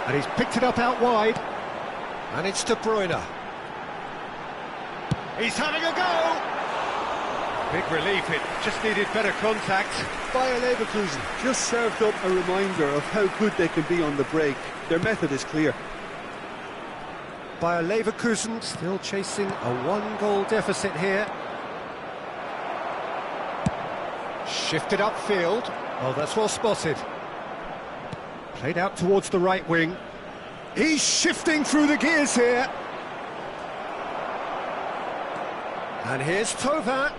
And he's picked it up out wide. And it's De Bruyne. He's having a go! Big relief, it just needed better contact. Bayer Leverkusen just served up a reminder of how good they can be on the break. Their method is clear. Bayer Leverkusen still chasing a one-goal deficit here. Shifted upfield. Oh, that's well spotted. Played out towards the right wing. He's shifting through the gears here. And here's Thauvin.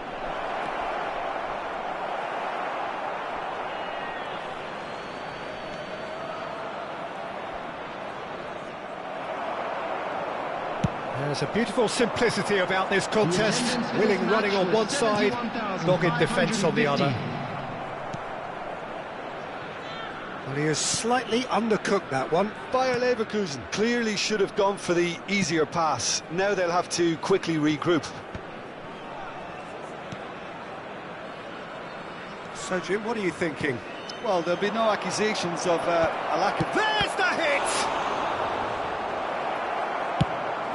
There's a beautiful simplicity about this contest. Willing running on one side, dogged defence on the other. Well, he has slightly undercooked that one. Bayer Leverkusen clearly should have gone for the easier pass. Now they'll have to quickly regroup. So, Jim, what are you thinking? Well, there'll be no accusations of a lack of... There's the hit!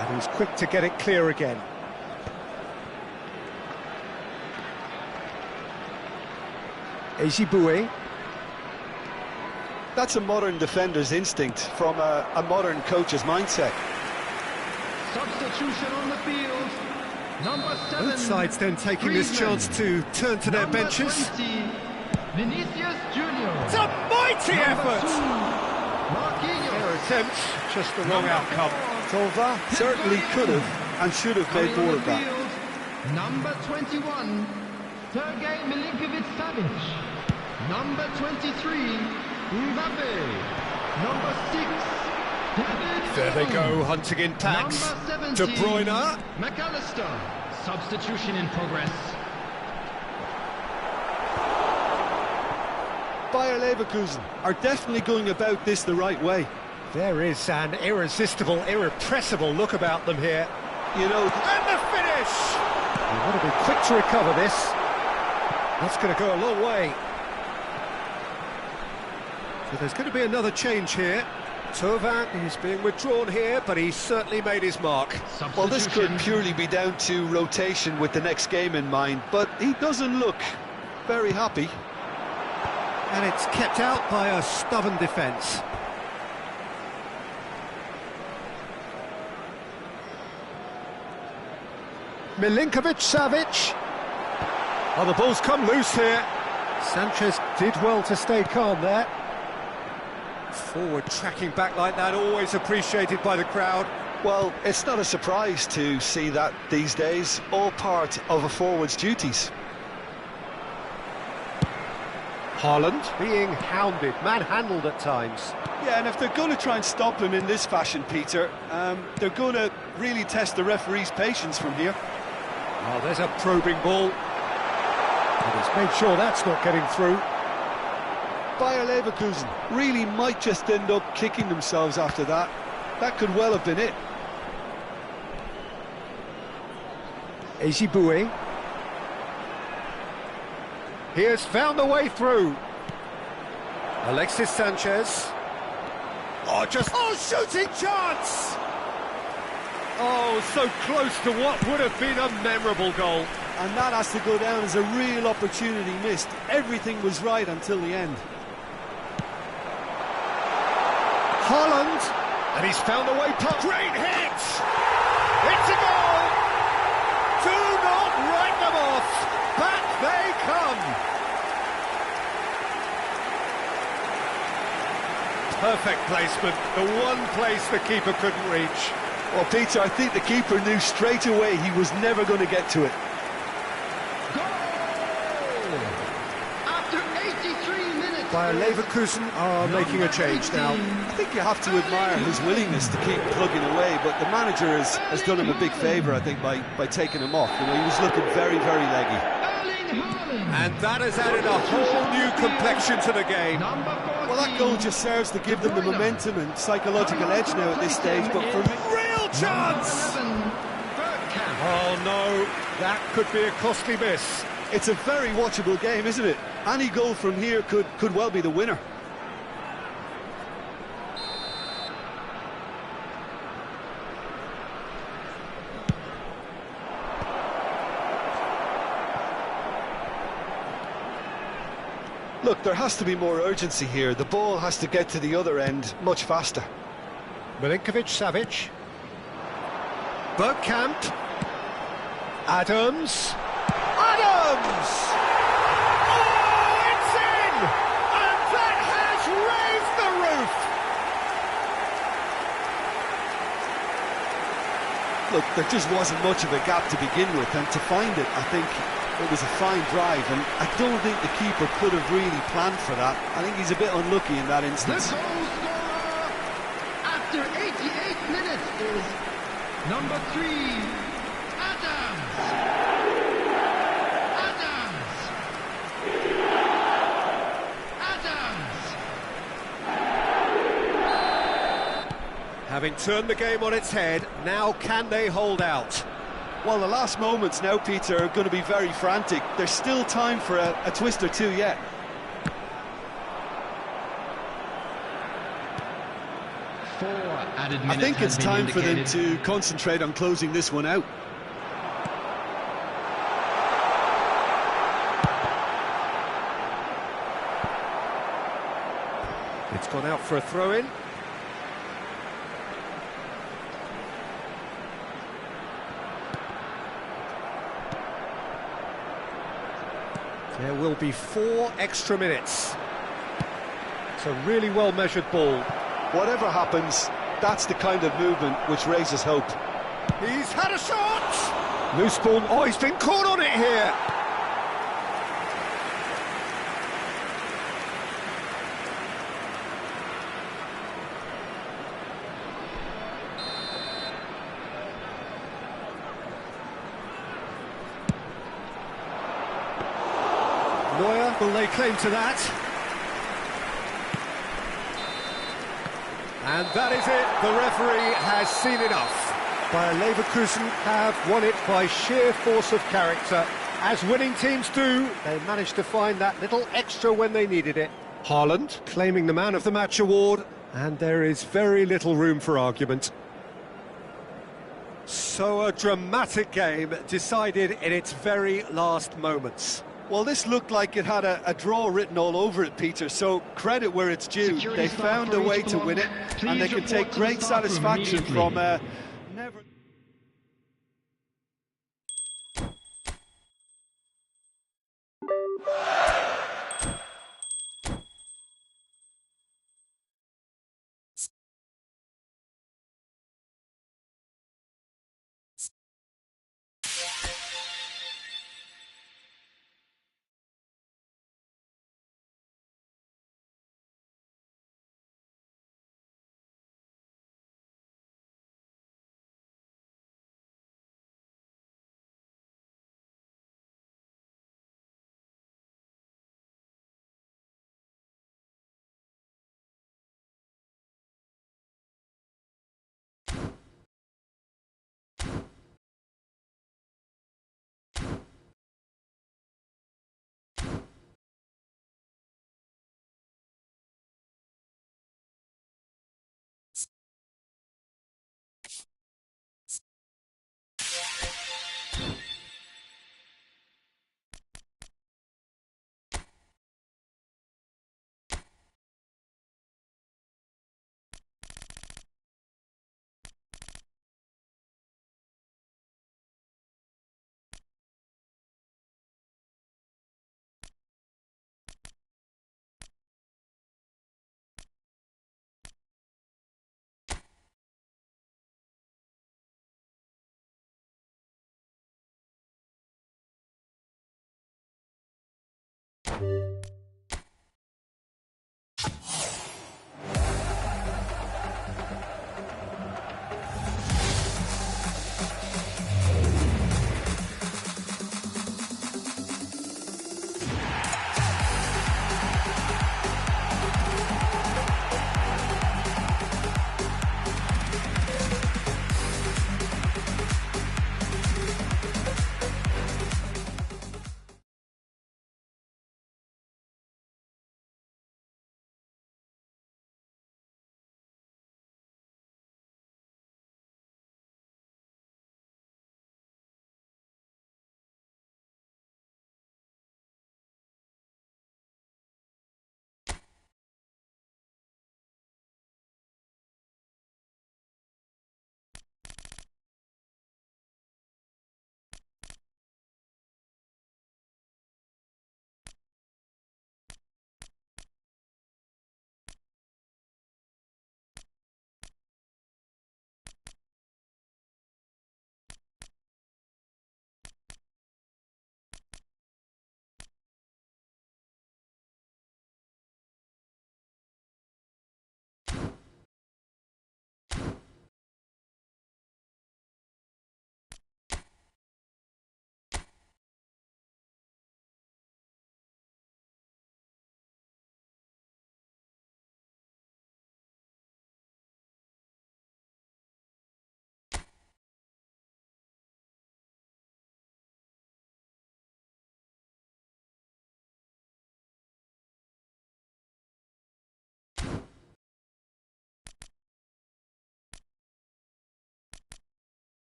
And he's quick to get it clear again. Ejibue. That's a modern defender's instinct from a modern coach's mindset. Substitution on the field. Number 7. Both sides then taking this chance to turn to their benches. 20, Vinicius Junior. It's a mighty effort! 2, Marquinhos. Their attempt, just the wrong outcome. Tova certainly could have and should have made more of that. Field, number 21, Sergej Milinkovic-Savic. Number 23, Mbappe. Number 6, David. There they Beckham. go, hunting in packs. Number De 17, Bruyne. McAllister. Substitution in progress. Bayer Leverkusen are definitely going about this the right way. There is an irresistible, irrepressible look about them here. You know, And the finish! They want to be quick to recover this. That's going to go a long way. So there's going to be another change here. Tova is being withdrawn here, but he's certainly made his mark. well, this could purely be down to rotation with the next game in mind, but he doesn't look very happy. And it's kept out by a stubborn defence. Milinkovic-Savic. Oh, the ball's come loose here. Sanchez did well to stay calm there. Forward tracking back like that, always appreciated by the crowd. Well, it's not a surprise to see that these days, all part of a forward's duties. Haaland being hounded, manhandled at times. Yeah, and if they're going to try and stop him in this fashion, Peter, they're going to really test the referee's patience from here. Oh, there's a probing ball. And he's made sure that's not getting through. Bayer Leverkusen really might just end up kicking themselves after that. That could well have been it. Ejibue. He has found a way through. Alexis Sanchez. Oh, shooting chance! Oh, so close to what would have been a memorable goal. And that has to go down as a real opportunity missed. Everything was right until the end. Haaland, and he's found a way past. Great hit! It's a goal! Do not write them off. Back they come. Perfect placement, the one place the keeper couldn't reach. Well, Peter, I think the keeper knew straight away he was never going to get to it. Goal! After 83 minutes. Bayer Leverkusen are making a change now. I think you have to admire his willingness to keep plugging away, but the manager has done him a big favour, I think, by taking him off. You know, he was looking very, very leggy. And that has added a whole new complexion to the game. Well, that goal just serves to give them the momentum and psychological edge now at this stage, but for me... Real chance! Oh no, that could be a costly miss. It's a very watchable game, isn't it? Any goal from here could well be the winner. Look, there has to be more urgency here. The ball has to get to the other end much faster. Milinkovic-Savic. Bergkamp. Adams. Adams! Oh, it's in! And that has raised the roof! Look, there just wasn't much of a gap to begin with, and to find it, I think it was a fine drive, and I don't think the keeper could have really planned for that. I think he's a bit unlucky in that instance. The goal scorer after 88 minutes is Number 3, Adams. Adams. Adams. Having turned the game on its head, now can they hold out? Well, the last moments now, Peter, are going to be very frantic. There's still time for a twist or two yet. I think it's time for them to concentrate on closing this one out. It's gone out for a throw-in. There will be 4 extra minutes. It's a really well-measured ball. Whatever happens, that's the kind of movement which raises hope. He's had a shot! Loose ball. Oh, he's been caught on it here. Neuer will lay claim to that. And that is it. The referee has seen enough. Bayer Leverkusen have won it by sheer force of character. As winning teams do, they managed to find that little extra when they needed it. Haaland claiming the Man of the Match award, and there is very little room for argument. So a dramatic game decided in its very last moments. Well, this looked like it had a draw written all over it, Peter, so credit where it's due. They found a way to win it, and they can take great satisfaction from never...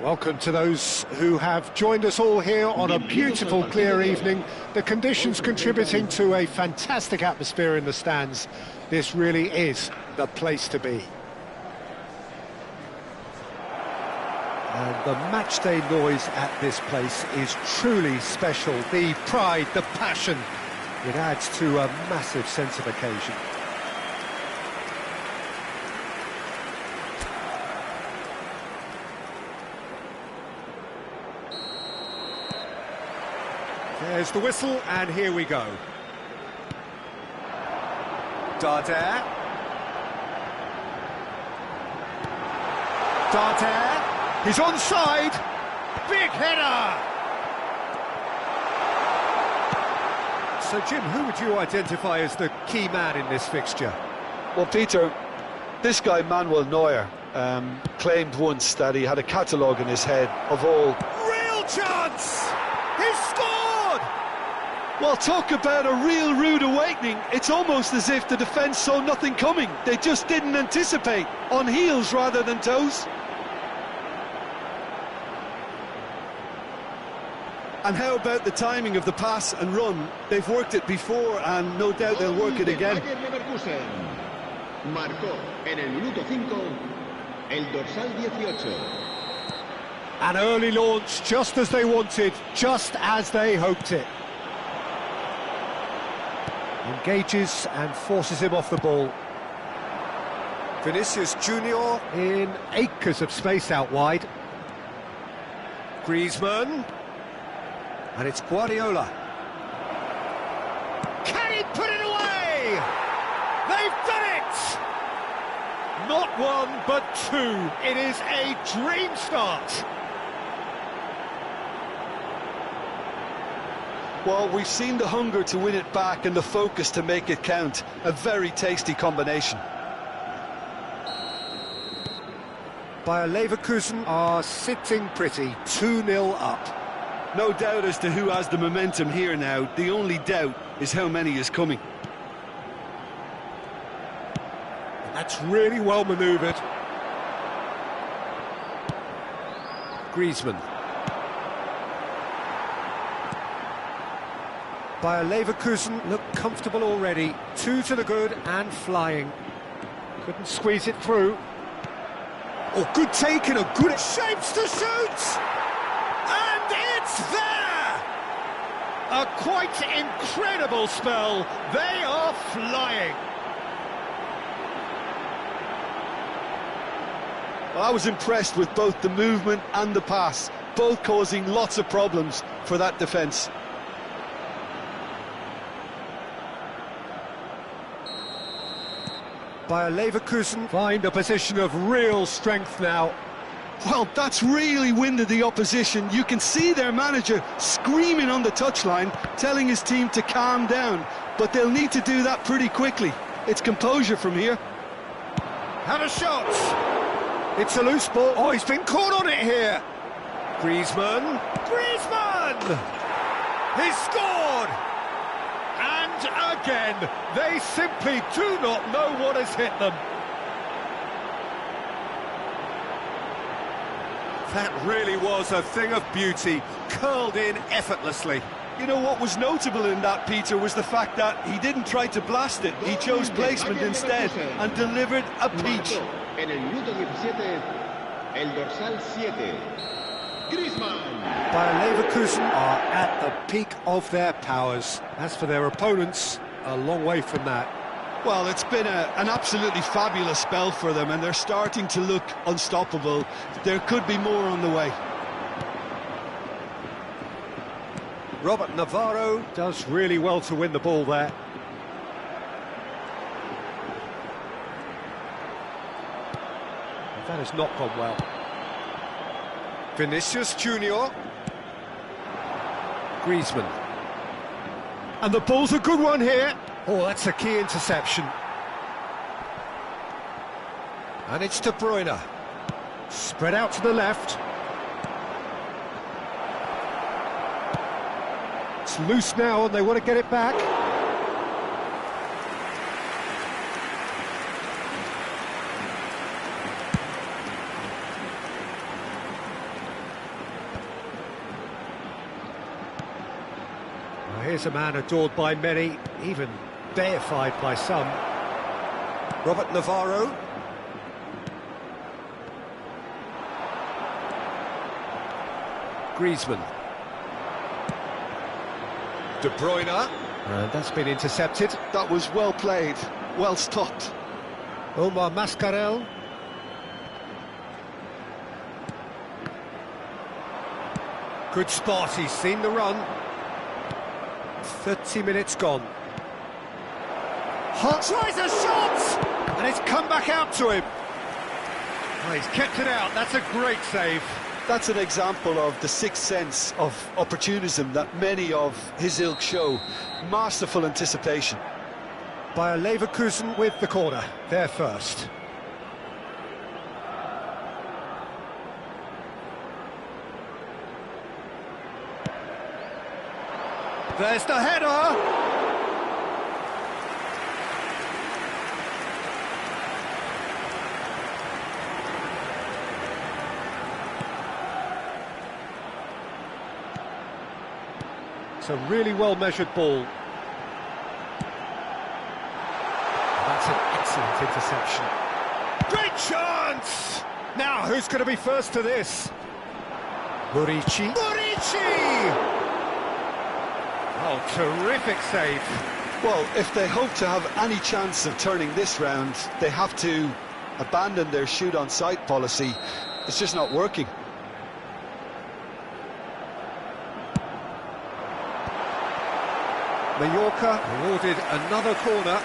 Welcome to those who have joined us all here on a beautiful, clear evening. The conditions contributing to a fantastic atmosphere in the stands. This really is the place to be. And the matchday noise at this place is truly special. The pride, the passion, it adds to a massive sense of occasion. There's the whistle, and here we go. Darder. He's onside. Big header. So, Jim, who would you identify as the key man in this fixture? Well, Peter, this guy, Manuel Neuer, claimed once that he had a catalogue in his head of all... Real chance! He's scored! Well, talk about a real rude awakening. It's almost as if the defence saw nothing coming. They just didn't anticipate, on heels rather than toes. And how about the timing of the pass and run? They've worked it before and no doubt they'll work it again. Leverkusen. Marcó en el minuto 5 el dorsal 18. An early launch, just as they wanted, just as they hoped it. Engages and forces him off the ball. Vinicius Junior In acres of space out wide. Griezmann. and it's Guardiola. Can he put it away? They've done it! Not one, but two. It is a dream start. Well, we've seen the hunger to win it back and the focus to make it count. A very tasty combination. Bayer Leverkusen are sitting pretty, 2-0 up. No doubt as to who has the momentum here now. The only doubt is how many is coming. That's really well manoeuvred. Griezmann. Bayer Leverkusen look comfortable already. 2 to the good and flying. Couldn't squeeze it through. Oh, good take and a good... Shapes to shoot! And it's there! A quite incredible spell. They are flying. Well, I was impressed with both the movement and the pass, both causing lots of problems for that defence. Bayer Leverkusen Find a position of real strength now. Well, that's really winded the opposition. You can see their manager screaming on the touchline, telling his team to calm down. But they'll need to do that pretty quickly. It's composure from here. Had a shot. It's a loose ball. Oh, he's been caught on it here. Griezmann. Griezmann! He's scored! And again, they simply do not know what has hit them. That really was a thing of beauty, curled in effortlessly. You know what was notable in that, Peter, was the fact that he didn't try to blast it. He chose placement instead and delivered a peach. En el minuto 17, el dorsal 7. Griezmann. Bayer Leverkusen Are at the peak of their powers. As for their opponents, a long way from that. Well, it's been an absolutely fabulous spell for them, and they're starting to look unstoppable. There could be more on the way. Robert Navarro does really well to win the ball there. That has not gone well. Vinicius Junior. Griezmann. And the ball's a good one here. Oh, that's a key interception. And it's De Bruyne. Spread out to the left. It's loose now and they want to get it back. Here's a man adored by many, even deified by some. Robert Navarro. Griezmann. De Bruyne. And that's been intercepted. That was well played, well stopped. Omar Mascarell. Good spot, he's seen the run. 30 minutes gone. Hot tries a shot! And it's come back out to him. Oh, he's kept it out, that's a great save. That's an example of the sixth sense of opportunism that many of his ilk show. Masterful anticipation. Bayer Leverkusen with the corner, they're first. There's the header! It's a really well-measured ball. That's an excellent interception. Great chance! Now, who's going to be first to this? Murici. Murici! Oh, terrific save. Well, if they hope to have any chance of turning this round, they have to abandon their shoot-on-sight policy. It's just not working. Mallorca awarded another corner.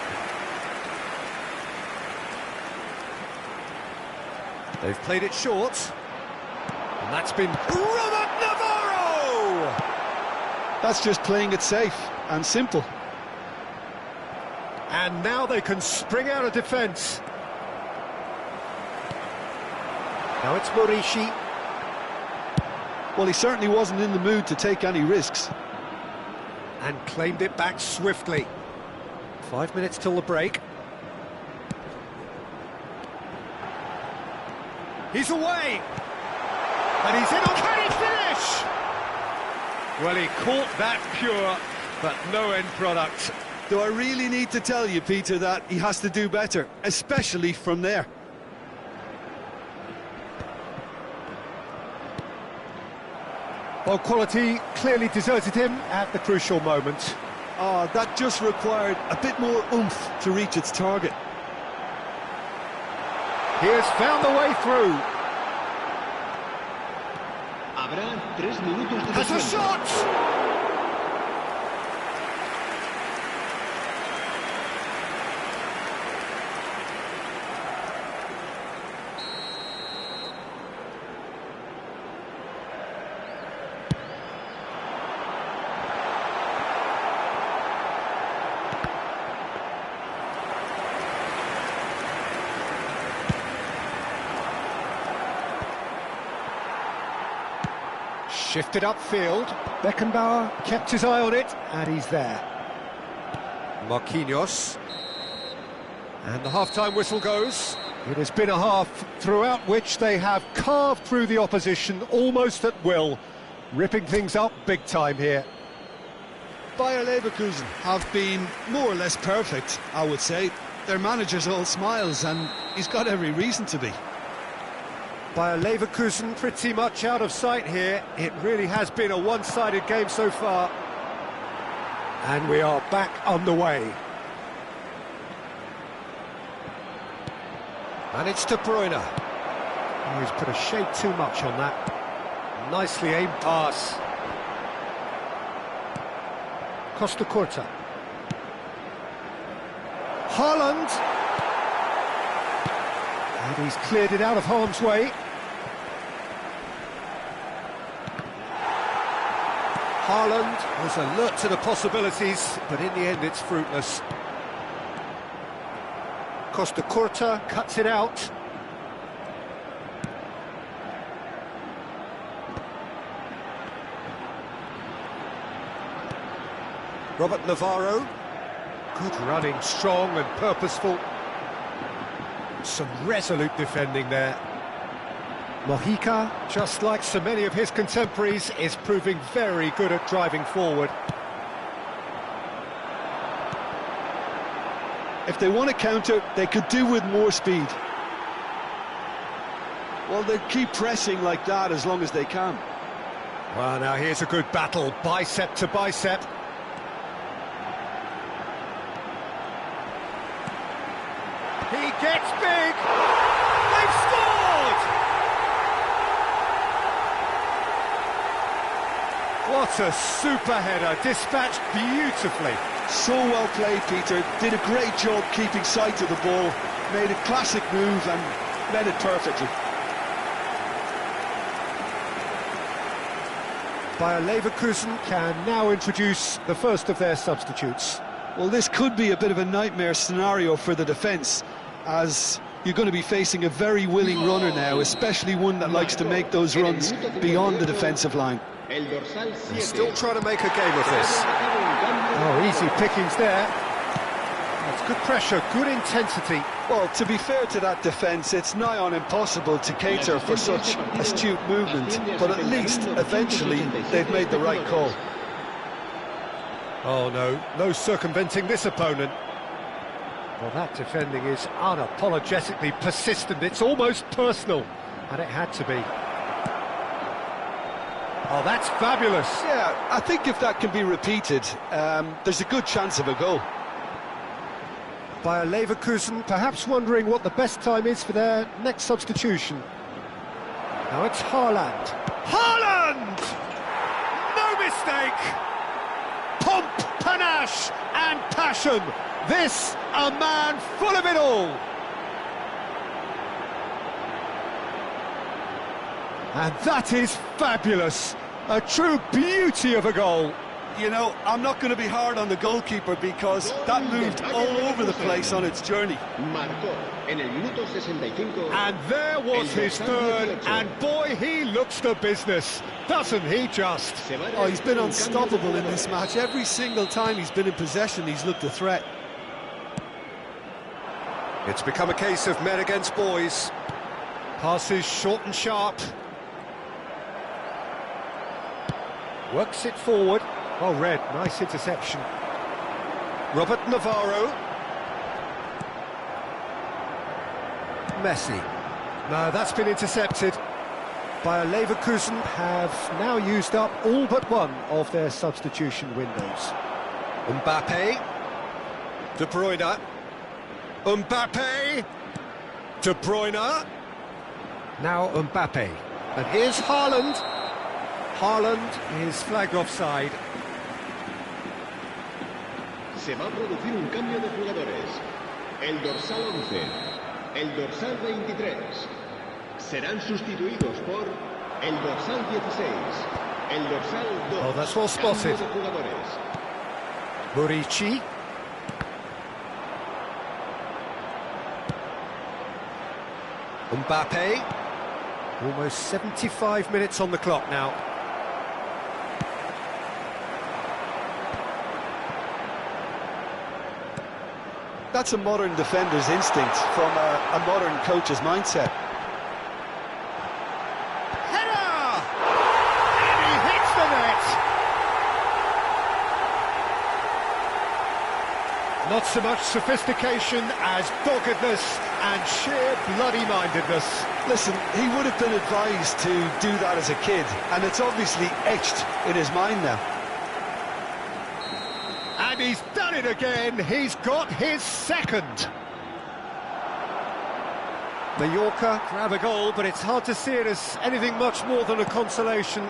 They've played it short. And that's been Robert Navarro! That's just playing it safe and simple. And now they can spring out of defence. Now it's Murici. Well, he certainly wasn't in the mood to take any risks. And claimed it back swiftly. 5 minutes till the break. He's away! And he's in on... Can he finish? Well, he caught that pure, but no end product. Do I really need to tell you, Peter, that he has to do better, especially from there? Well, quality clearly deserted him at the crucial moment. Oh, that just required a bit more oomph to reach its target. He has found the way through. Habrá 3 minutos de Has a shot! Shifted upfield. Beckenbauer kept his eye on it, and he's there. Marquinhos. And the half-time whistle goes. It has been a half throughout which they have carved through the opposition almost at will, ripping things up big time here. Bayer Leverkusen have been more or less perfect, I would say. Their manager's all smiles, and he's got every reason to be. Bayer Leverkusen pretty much out of sight here. It really has been a one-sided game so far. And we are back on the way. And it's De Bruyne. Oh, he's put a shade too much on that. Nicely aimed pass. Costa Curta. Haaland. And he's cleared it out of harm's way. Haaland was alert to the possibilities, but in the end it's fruitless. Costa Curta cuts it out. Robert Navarro. Good running, strong and purposeful. Some resolute defending there. Mojica, just like so many of his contemporaries, is proving very good at driving forward. If they want to counter, they could do with more speed. Well, they keep pressing like that as long as they can. Well, now here's a good battle, bicep to bicep. He gets big! They've scored! What a super header, dispatched beautifully. So well played, Peter. Did a great job keeping sight of the ball. Made a classic move and read it perfectly. Bayer Leverkusen can now introduce the first of their substitutes. Well, this could be a bit of a nightmare scenario for the defence, as you're going to be facing a very willing runner now, especially one that likes to make those runs beyond the defensive line. He's still trying to make a game of this. Oh, easy pickings there. That's good pressure, good intensity. Well, to be fair to that defence, it's nigh on impossible to cater for such astute movement, but at least, eventually, they've made the right call. Oh no, no circumventing this opponent. Well, that defending is unapologetically persistent, it's almost personal, and it had to be. Oh, that's fabulous. Yeah, I think if that can be repeated, there's a good chance of a goal. Bayer Leverkusen perhaps wondering what the best time is for their next substitution. Now it's Haaland. Haaland! No mistake! Pomp, panache and passion. This, a man full of it all. And that is fabulous. A true beauty of a goal. You know, I'm not going to be hard on the goalkeeper because that moved all over the place on its journey. And there was his third, and boy, he looks the business, doesn't he just? Oh, he's been unstoppable in this match. Every single time he's been in possession, he's looked a threat. It's become a case of men against boys. Passes short and sharp. Works it forward. Oh, Red, nice interception. Robert Navarro. Messi. No, that's been intercepted. Bayer Leverkusen have now used up all but one of their substitution windows. Mbappe. De Bruyne. Mbappe. De Bruyne. Now Mbappe. And here's Haaland. Haaland is flagged offside. Se va a producir un cambio de jugadores. El dorsal 11, el dorsal 23 serán sustituidos por el dorsal 16, el dorsal 2. Oh, that's well spotted. Cambio de jugadores. Murici. Mbappe. Almost 75 minutes on the clock now. That's a modern defender's instinct from a modern coach's mindset. Header! And he hits the net! Not so much sophistication as doggedness and sheer bloody-mindedness. Listen, he would have been advised to do that as a kid, and it's obviously etched in his mind now. And he's done it again, he's got his second. Mallorca grab a goal, but it's hard to see it as anything much more than a consolation.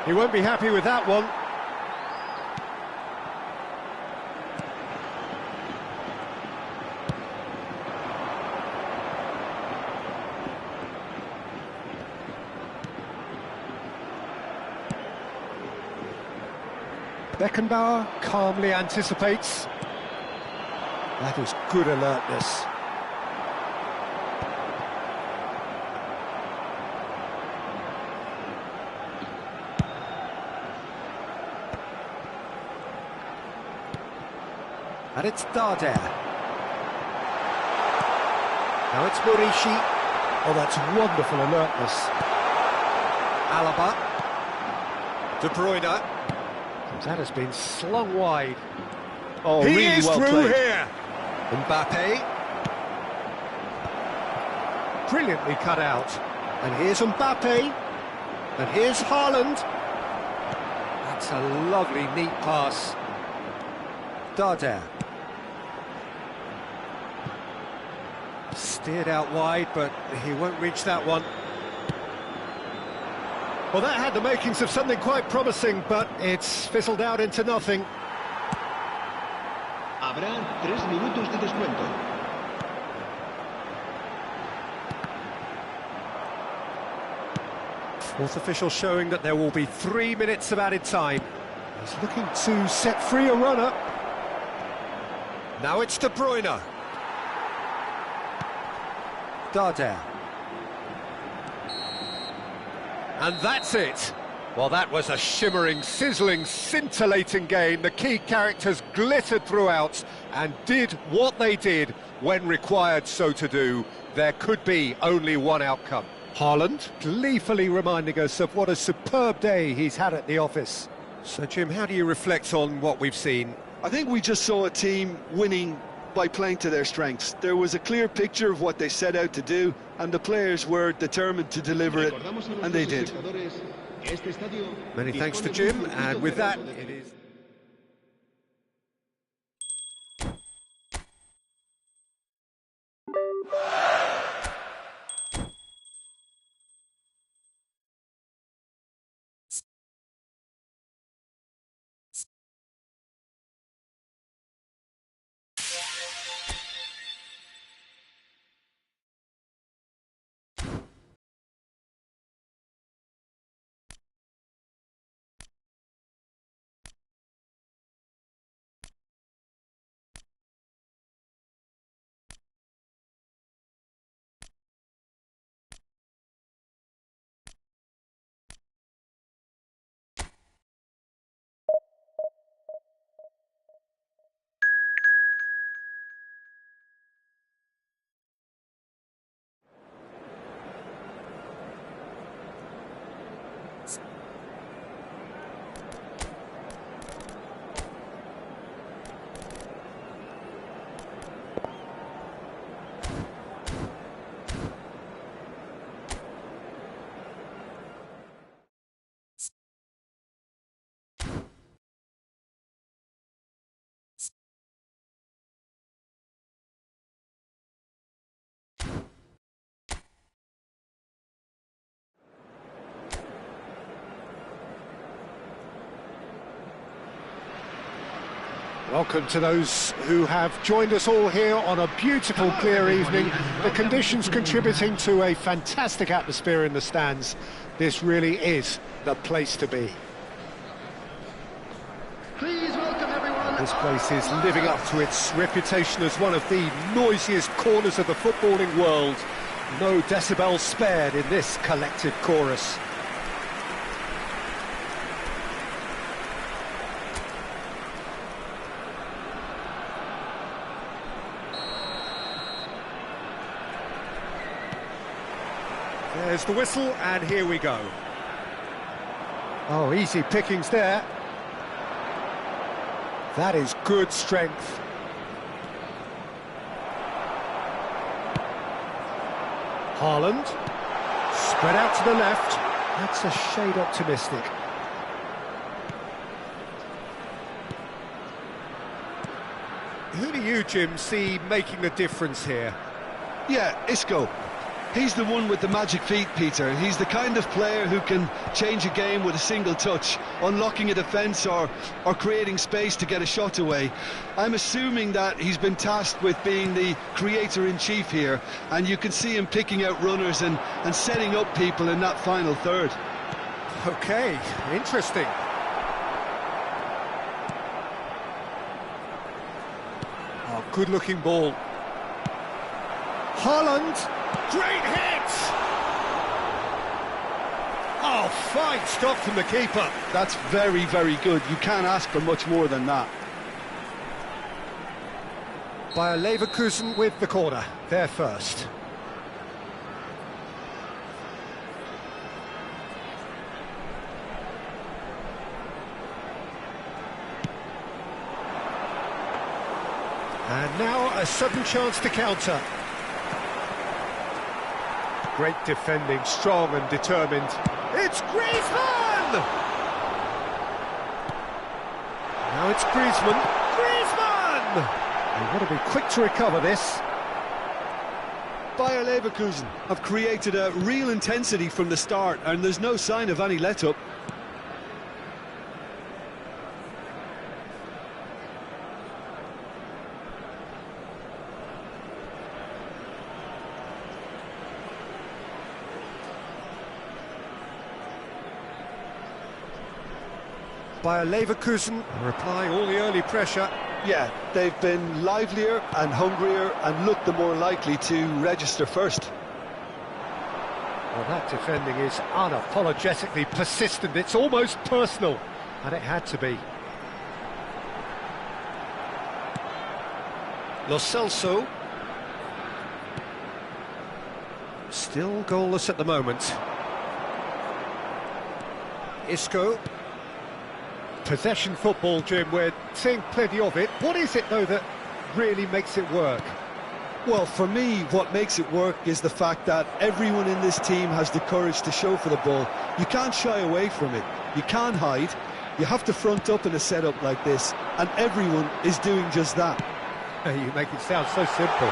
He won't be happy with that one. Beckenbauer calmly anticipates. That is good alertness. And it's Darder. Now it's Murici. Oh, that's wonderful alertness. Alaba. De Bruyne. That has been slung wide. Oh, He really is well through played. here. Mbappe. Brilliantly cut out. And here's Mbappe. And here's Haaland. That's a lovely, neat pass. Darder. Steered out wide, but he won't reach that one. Well, that had the makings of something quite promising, but it's fizzled out into nothing. Habrá 3 minutos de descuento. Fourth official showing that there will be 3 minutes of added time. He's looking to set free a runner. Now it's De Bruyne. Darder. And that's it. Well, that was a shimmering, sizzling, scintillating game. The key characters glittered throughout and did what they did when required so to do. There could be only one outcome. Haaland gleefully reminding us of what a superb day he's had at the office. So, Jim, how do you reflect on what we've seen? I think we just saw a team winning by playing to their strengths. There was a clear picture of what they set out to do, and the players were determined to deliver it, and they did. Many thanks to Jim, and with that, it is... Welcome to those who have joined us all here on a beautiful, clear evening. The conditions contributing to a fantastic atmosphere in the stands. This really is the place to be. Please welcome everyone. This place is living up to its reputation as one of the noisiest corners of the footballing world. No decibels spared in this collective chorus. There's the whistle, and here we go. Oh, easy pickings there. That is good strength. Haaland. Spread out to the left. That's a shade optimistic. Who do you, Jim, see making the difference here? Yeah, Isco. He's the one with the magic feet, Peter. He's the kind of player who can change a game with a single touch, unlocking a defence or creating space to get a shot away. I'm assuming that he's been tasked with being the creator-in-chief here, and you can see him picking out runners and setting up people in that final third. Okay, interesting. Oh, good-looking ball. Haaland. Great hit! Oh, fine stop from the keeper. That's very, very good. You can't ask for much more than that. Bayer Leverkusen with the corner. They're first. Now a sudden chance to counter. Great defending, strong and determined. It's Griezmann! Now it's Griezmann. Griezmann! They've got to be quick to recover this. Bayer Leverkusen have created a real intensity from the start, and there's no sign of any let-up. Bayer Leverkusen are applying all the early pressure. Yeah, they've been livelier and hungrier and looked the more likely to register first. Well, that defending is unapologetically persistent. It's almost personal, and it had to be. Lo Celso. Still goalless at the moment. Isco. Possession football, Jim, we're seeing plenty of it. What is it, though, that really makes it work? Well, for me, what makes it work is the fact that everyone in this team has the courage to show for the ball. You can't shy away from it. You can't hide. You have to front up in a setup like this, and everyone is doing just that. You make it sound so simple.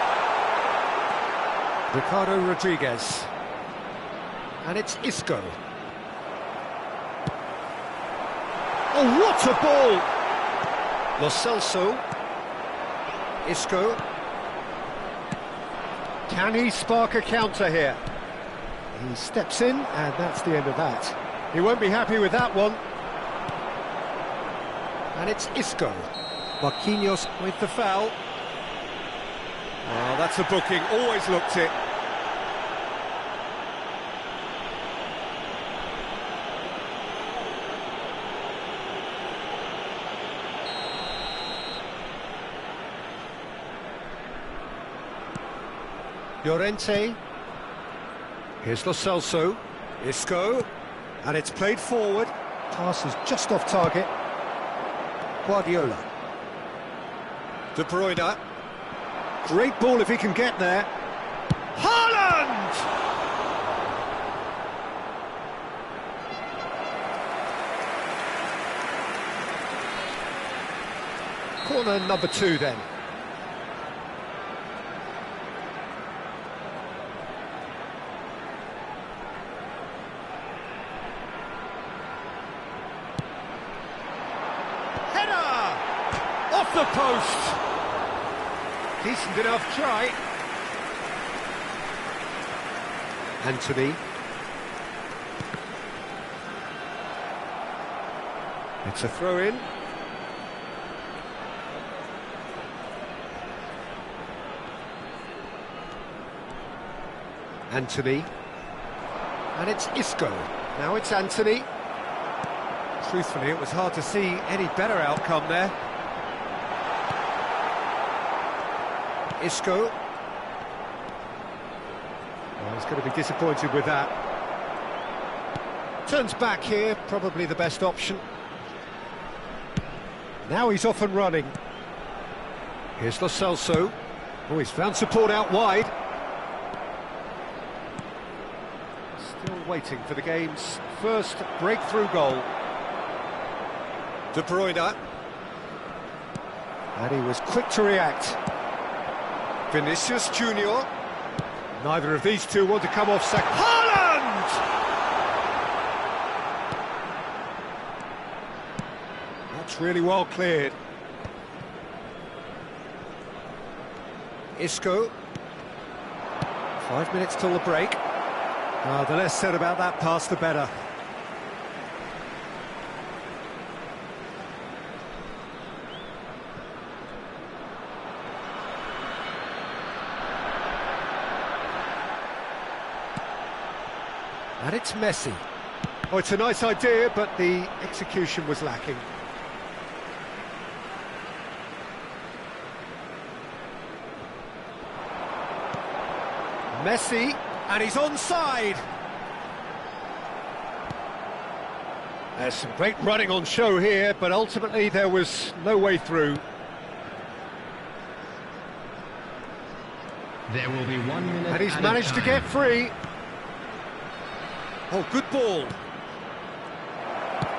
Ricardo Rodriguez. And it's Isco. Oh, what a ball! Lo Celso. Isco. Can he spark a counter here? He steps in, and that's the end of that. He won't be happy with that one. And it's Isco. Marquinhos with the foul. Oh, that's a booking, always looked it. Llorente. Here's Lo Celso. Isco. And it's played forward. Pass is just off target. Guardiola. De Bruyne. Great ball if he can get there. Haaland! Corner number 2 then. Off the post. Decent enough try. Anthony. It's a throw-in. Anthony. And it's Isco. Now it's Anthony. Truthfully, it was hard to see any better outcome there. Isco. Well, he's going to be disappointed with that. Turns back here, probably the best option. Now he's off and running. Here's Lo Celso. Oh, he's found support out wide. Still waiting for the game's first breakthrough goal. De Bruyne. And he was quick to react. Vinicius Junior. Neither of these two want to come off second. Haaland! That's really well cleared. Isco. 5 minutes till the break. The less said about that pass, the better. And it's Messi. Oh, it's a nice idea, but the execution was lacking. Messi, and he's onside. There's some great running on show here, but ultimately there was no way through. There will be 1 minute. And he's managed to get free. Oh, good ball.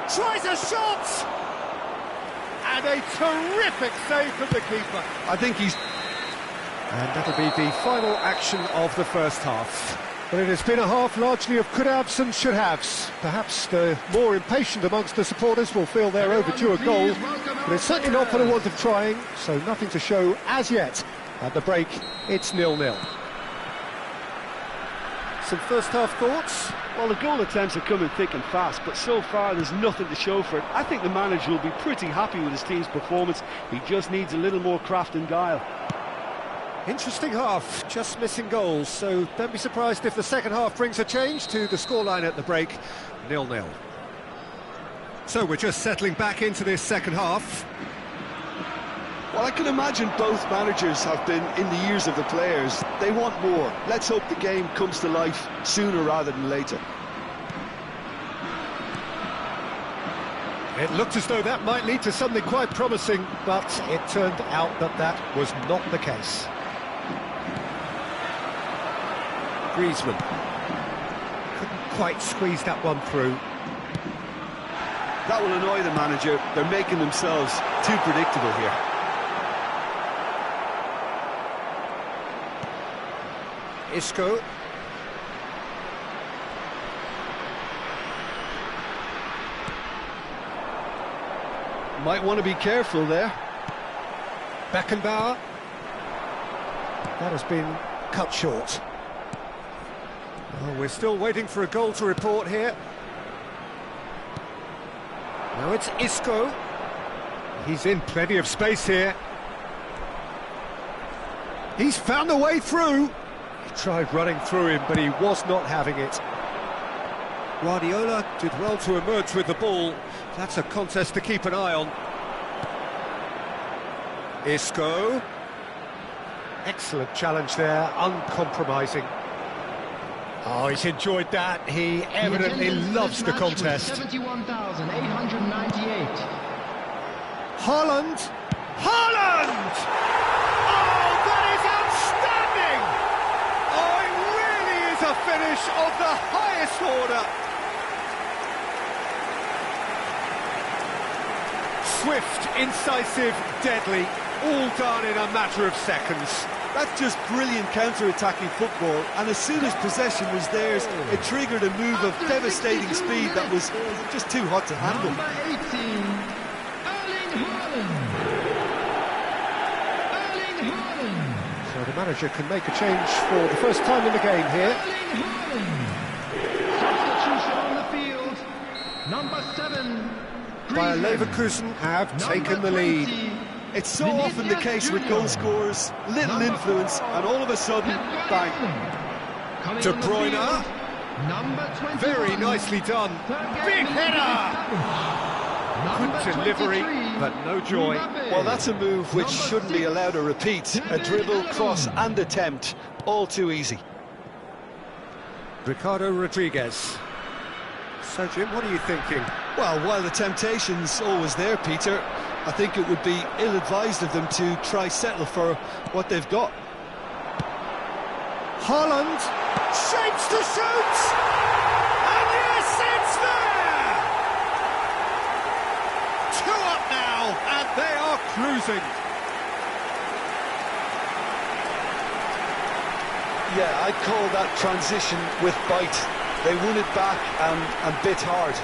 Tries a shot! And a terrific save from the keeper. I think he's... And that'll be the final action of the first half. But it has been a half largely of could-haves and should-haves. Perhaps the more impatient amongst the supporters will feel they're overdue a goal, but it's certainly not for the want of trying, so nothing to show as yet. At the break, it's 0-0. Some first-half thoughts? Well, the goal attempts are coming thick and fast, but so far there's nothing to show for it. I think the manager will be pretty happy with his team's performance. He just needs a little more craft and guile. Interesting half, just missing goals, so don't be surprised if the second half brings a change to the scoreline at the break, 0-0. So we're just settling back into this second half. Well, I can imagine both managers have been in the ears of the players. They want more. Let's hope the game comes to life sooner rather than later. It looked as though that might lead to something quite promising, but it turned out that that was not the case. Griezmann couldn't quite squeeze that one through. That will annoy the manager. They're making themselves too predictable here. Isco. Might want to be careful there. Beckenbauer. That has been cut short. Oh, we're still waiting for a goal to report here. Now it's Isco. He's in plenty of space here. He's found a way through. He tried running through him, but he was not having it. Guardiola did well to emerge with the ball. That's a contest to keep an eye on. Isco. Excellent challenge there, uncompromising. Oh, he's enjoyed that. He evidently loves the contest. 71,898. Haaland! Haaland! Oh, that is outstanding! Oh, it really is a finish of the highest order. Swift, incisive, deadly, all done in a matter of seconds. That's just brilliant counter-attacking football, and as soon as possession was theirs, it triggered a move of devastating speed that was just too hot to handle. Number 18, Erling Haaland. So the manager can make a change for the first time in the game here. Substitution on the field. Number 7, Bayer Griezmann. Leverkusen have taken the lead. It's so often the case with goal scorers, little influence, and all of a sudden, bang. De Bruyne. Very nicely done. Big header! Good delivery, but no joy. Well, that's a move which shouldn't be allowed to repeat. A dribble, cross and attempt, all too easy. Ricardo Rodriguez. So, Jim, what are you thinking? Well, while the temptation's always there, Peter, I think it would be ill-advised of them to try settle for what they've got. Haaland shapes to shoot! And yes, it's there! 2 up now, and they are cruising. Yeah, I'd call that transition with bite. They won it back and bit hard.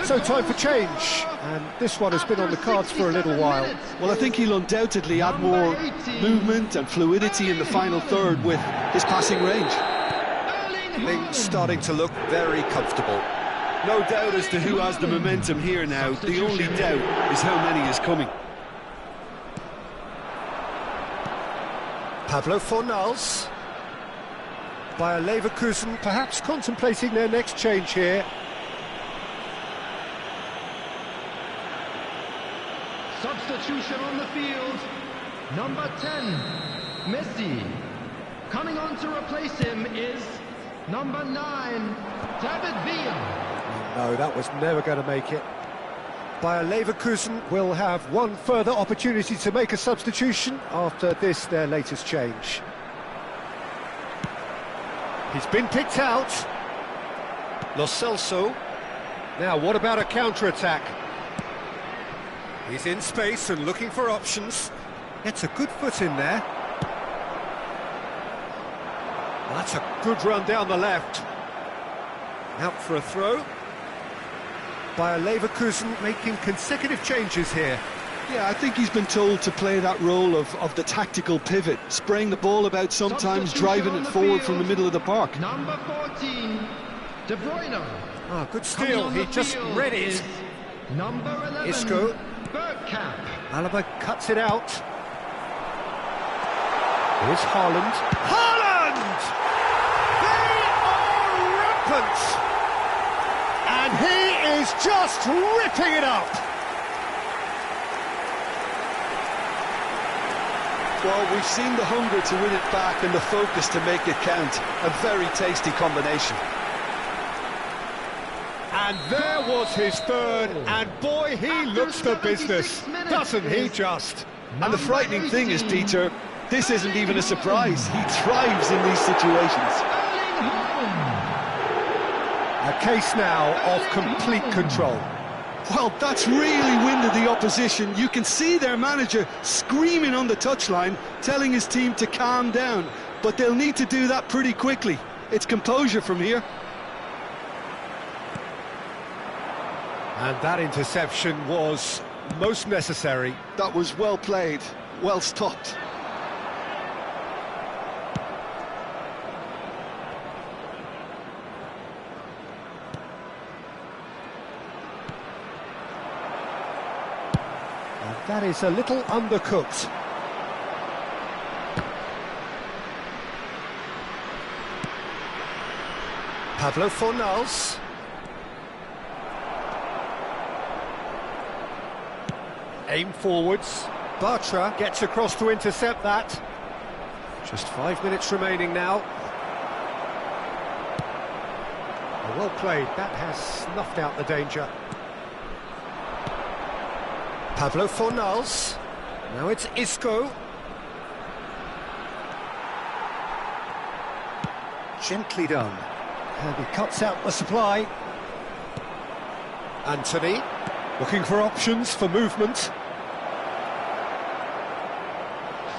So time for change, and this one has been on the cards for a little while. Well, I think he'll undoubtedly add more movement and fluidity in the final third with his passing range. Things starting to look very comfortable. No doubt as to who has the momentum here now. The only doubt is how many is coming. Pablo Fornals. Bayer Leverkusen perhaps contemplating their next change here. Substitution on the field. Number 10, Messi. Coming on to replace him is number 9, David Villa. No, that was never going to make it. Bayer Leverkusen will have one further opportunity to make a substitution after this, their latest change. He's been picked out. Lo Celso. Now, what about a counter-attack? He's in space and looking for options. Gets a good foot in there. That's a good run down the left. Out for a throw. Bayer Leverkusen making consecutive changes here. Yeah, I think he's been told to play that role of the tactical pivot, spraying the ball about sometimes, driving it forward from the middle of the park. Number 14, De Bruyne. Ah, good steal, he just read it. Number 11, Isco. Bergkamp. Alaba cuts it out. Here's Haaland. Haaland! They are rampant! And he is just ripping it up! Well, we've seen the hunger to win it back and the focus to make it count. A very tasty combination. And there was his third, and boy, he looks the business, doesn't he just? And the frightening thing is, Peter, this isn't even a surprise. He thrives in these situations. A case now of complete control. Well, that's really winded the opposition. You can see their manager screaming on the touchline, telling his team to calm down. But they'll need to do that pretty quickly. It's composure from here. And that interception was most necessary. That was well played, well stopped. And that is a little undercooked. Pablo Fornals. Aim forwards. Bartra gets across to intercept that. Just 5 minutes remaining now. Oh, well played. That has snuffed out the danger. Pablo Fornals. Now it's Isco. Gently done. And he cuts out the supply. Anthony. Looking for options for movement.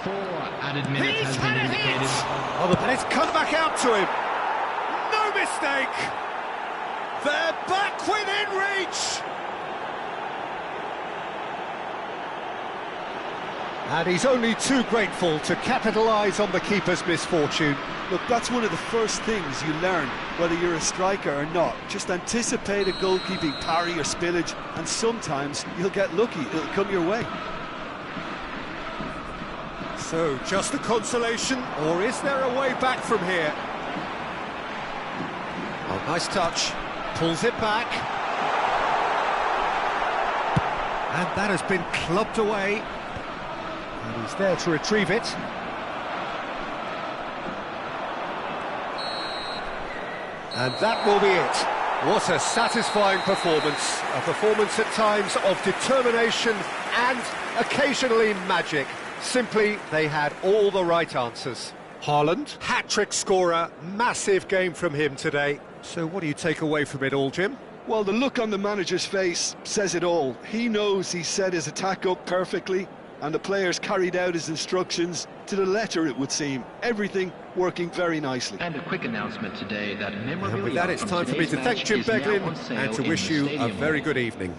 4 added minutes has been indicated. Oh, and it's come back out to him. No mistake. They're back within reach. And he's only too grateful to capitalise on the keeper's misfortune. Look, that's one of the first things you learn, whether you're a striker or not. Just anticipate a goalkeeping parry or spillage, and sometimes you'll get lucky, it'll come your way. So, just a consolation, or is there a way back from here? Oh, nice touch. Pulls it back. And that has been clubbed away. And he's there to retrieve it. And that will be it. What a satisfying performance. A performance at times of determination and occasionally magic. Simply, they had all the right answers. Haaland, hat-trick scorer, massive game from him today. So what do you take away from it all, Jim? Well, the look on the manager's face says it all. He knows he set his attack up perfectly, and the players carried out his instructions to the letter, it would seem. Everything working very nicely. And a quick announcement today that memorabilia. And with that, it's time for me to thank Jim Beglin and to wish you a very good evening.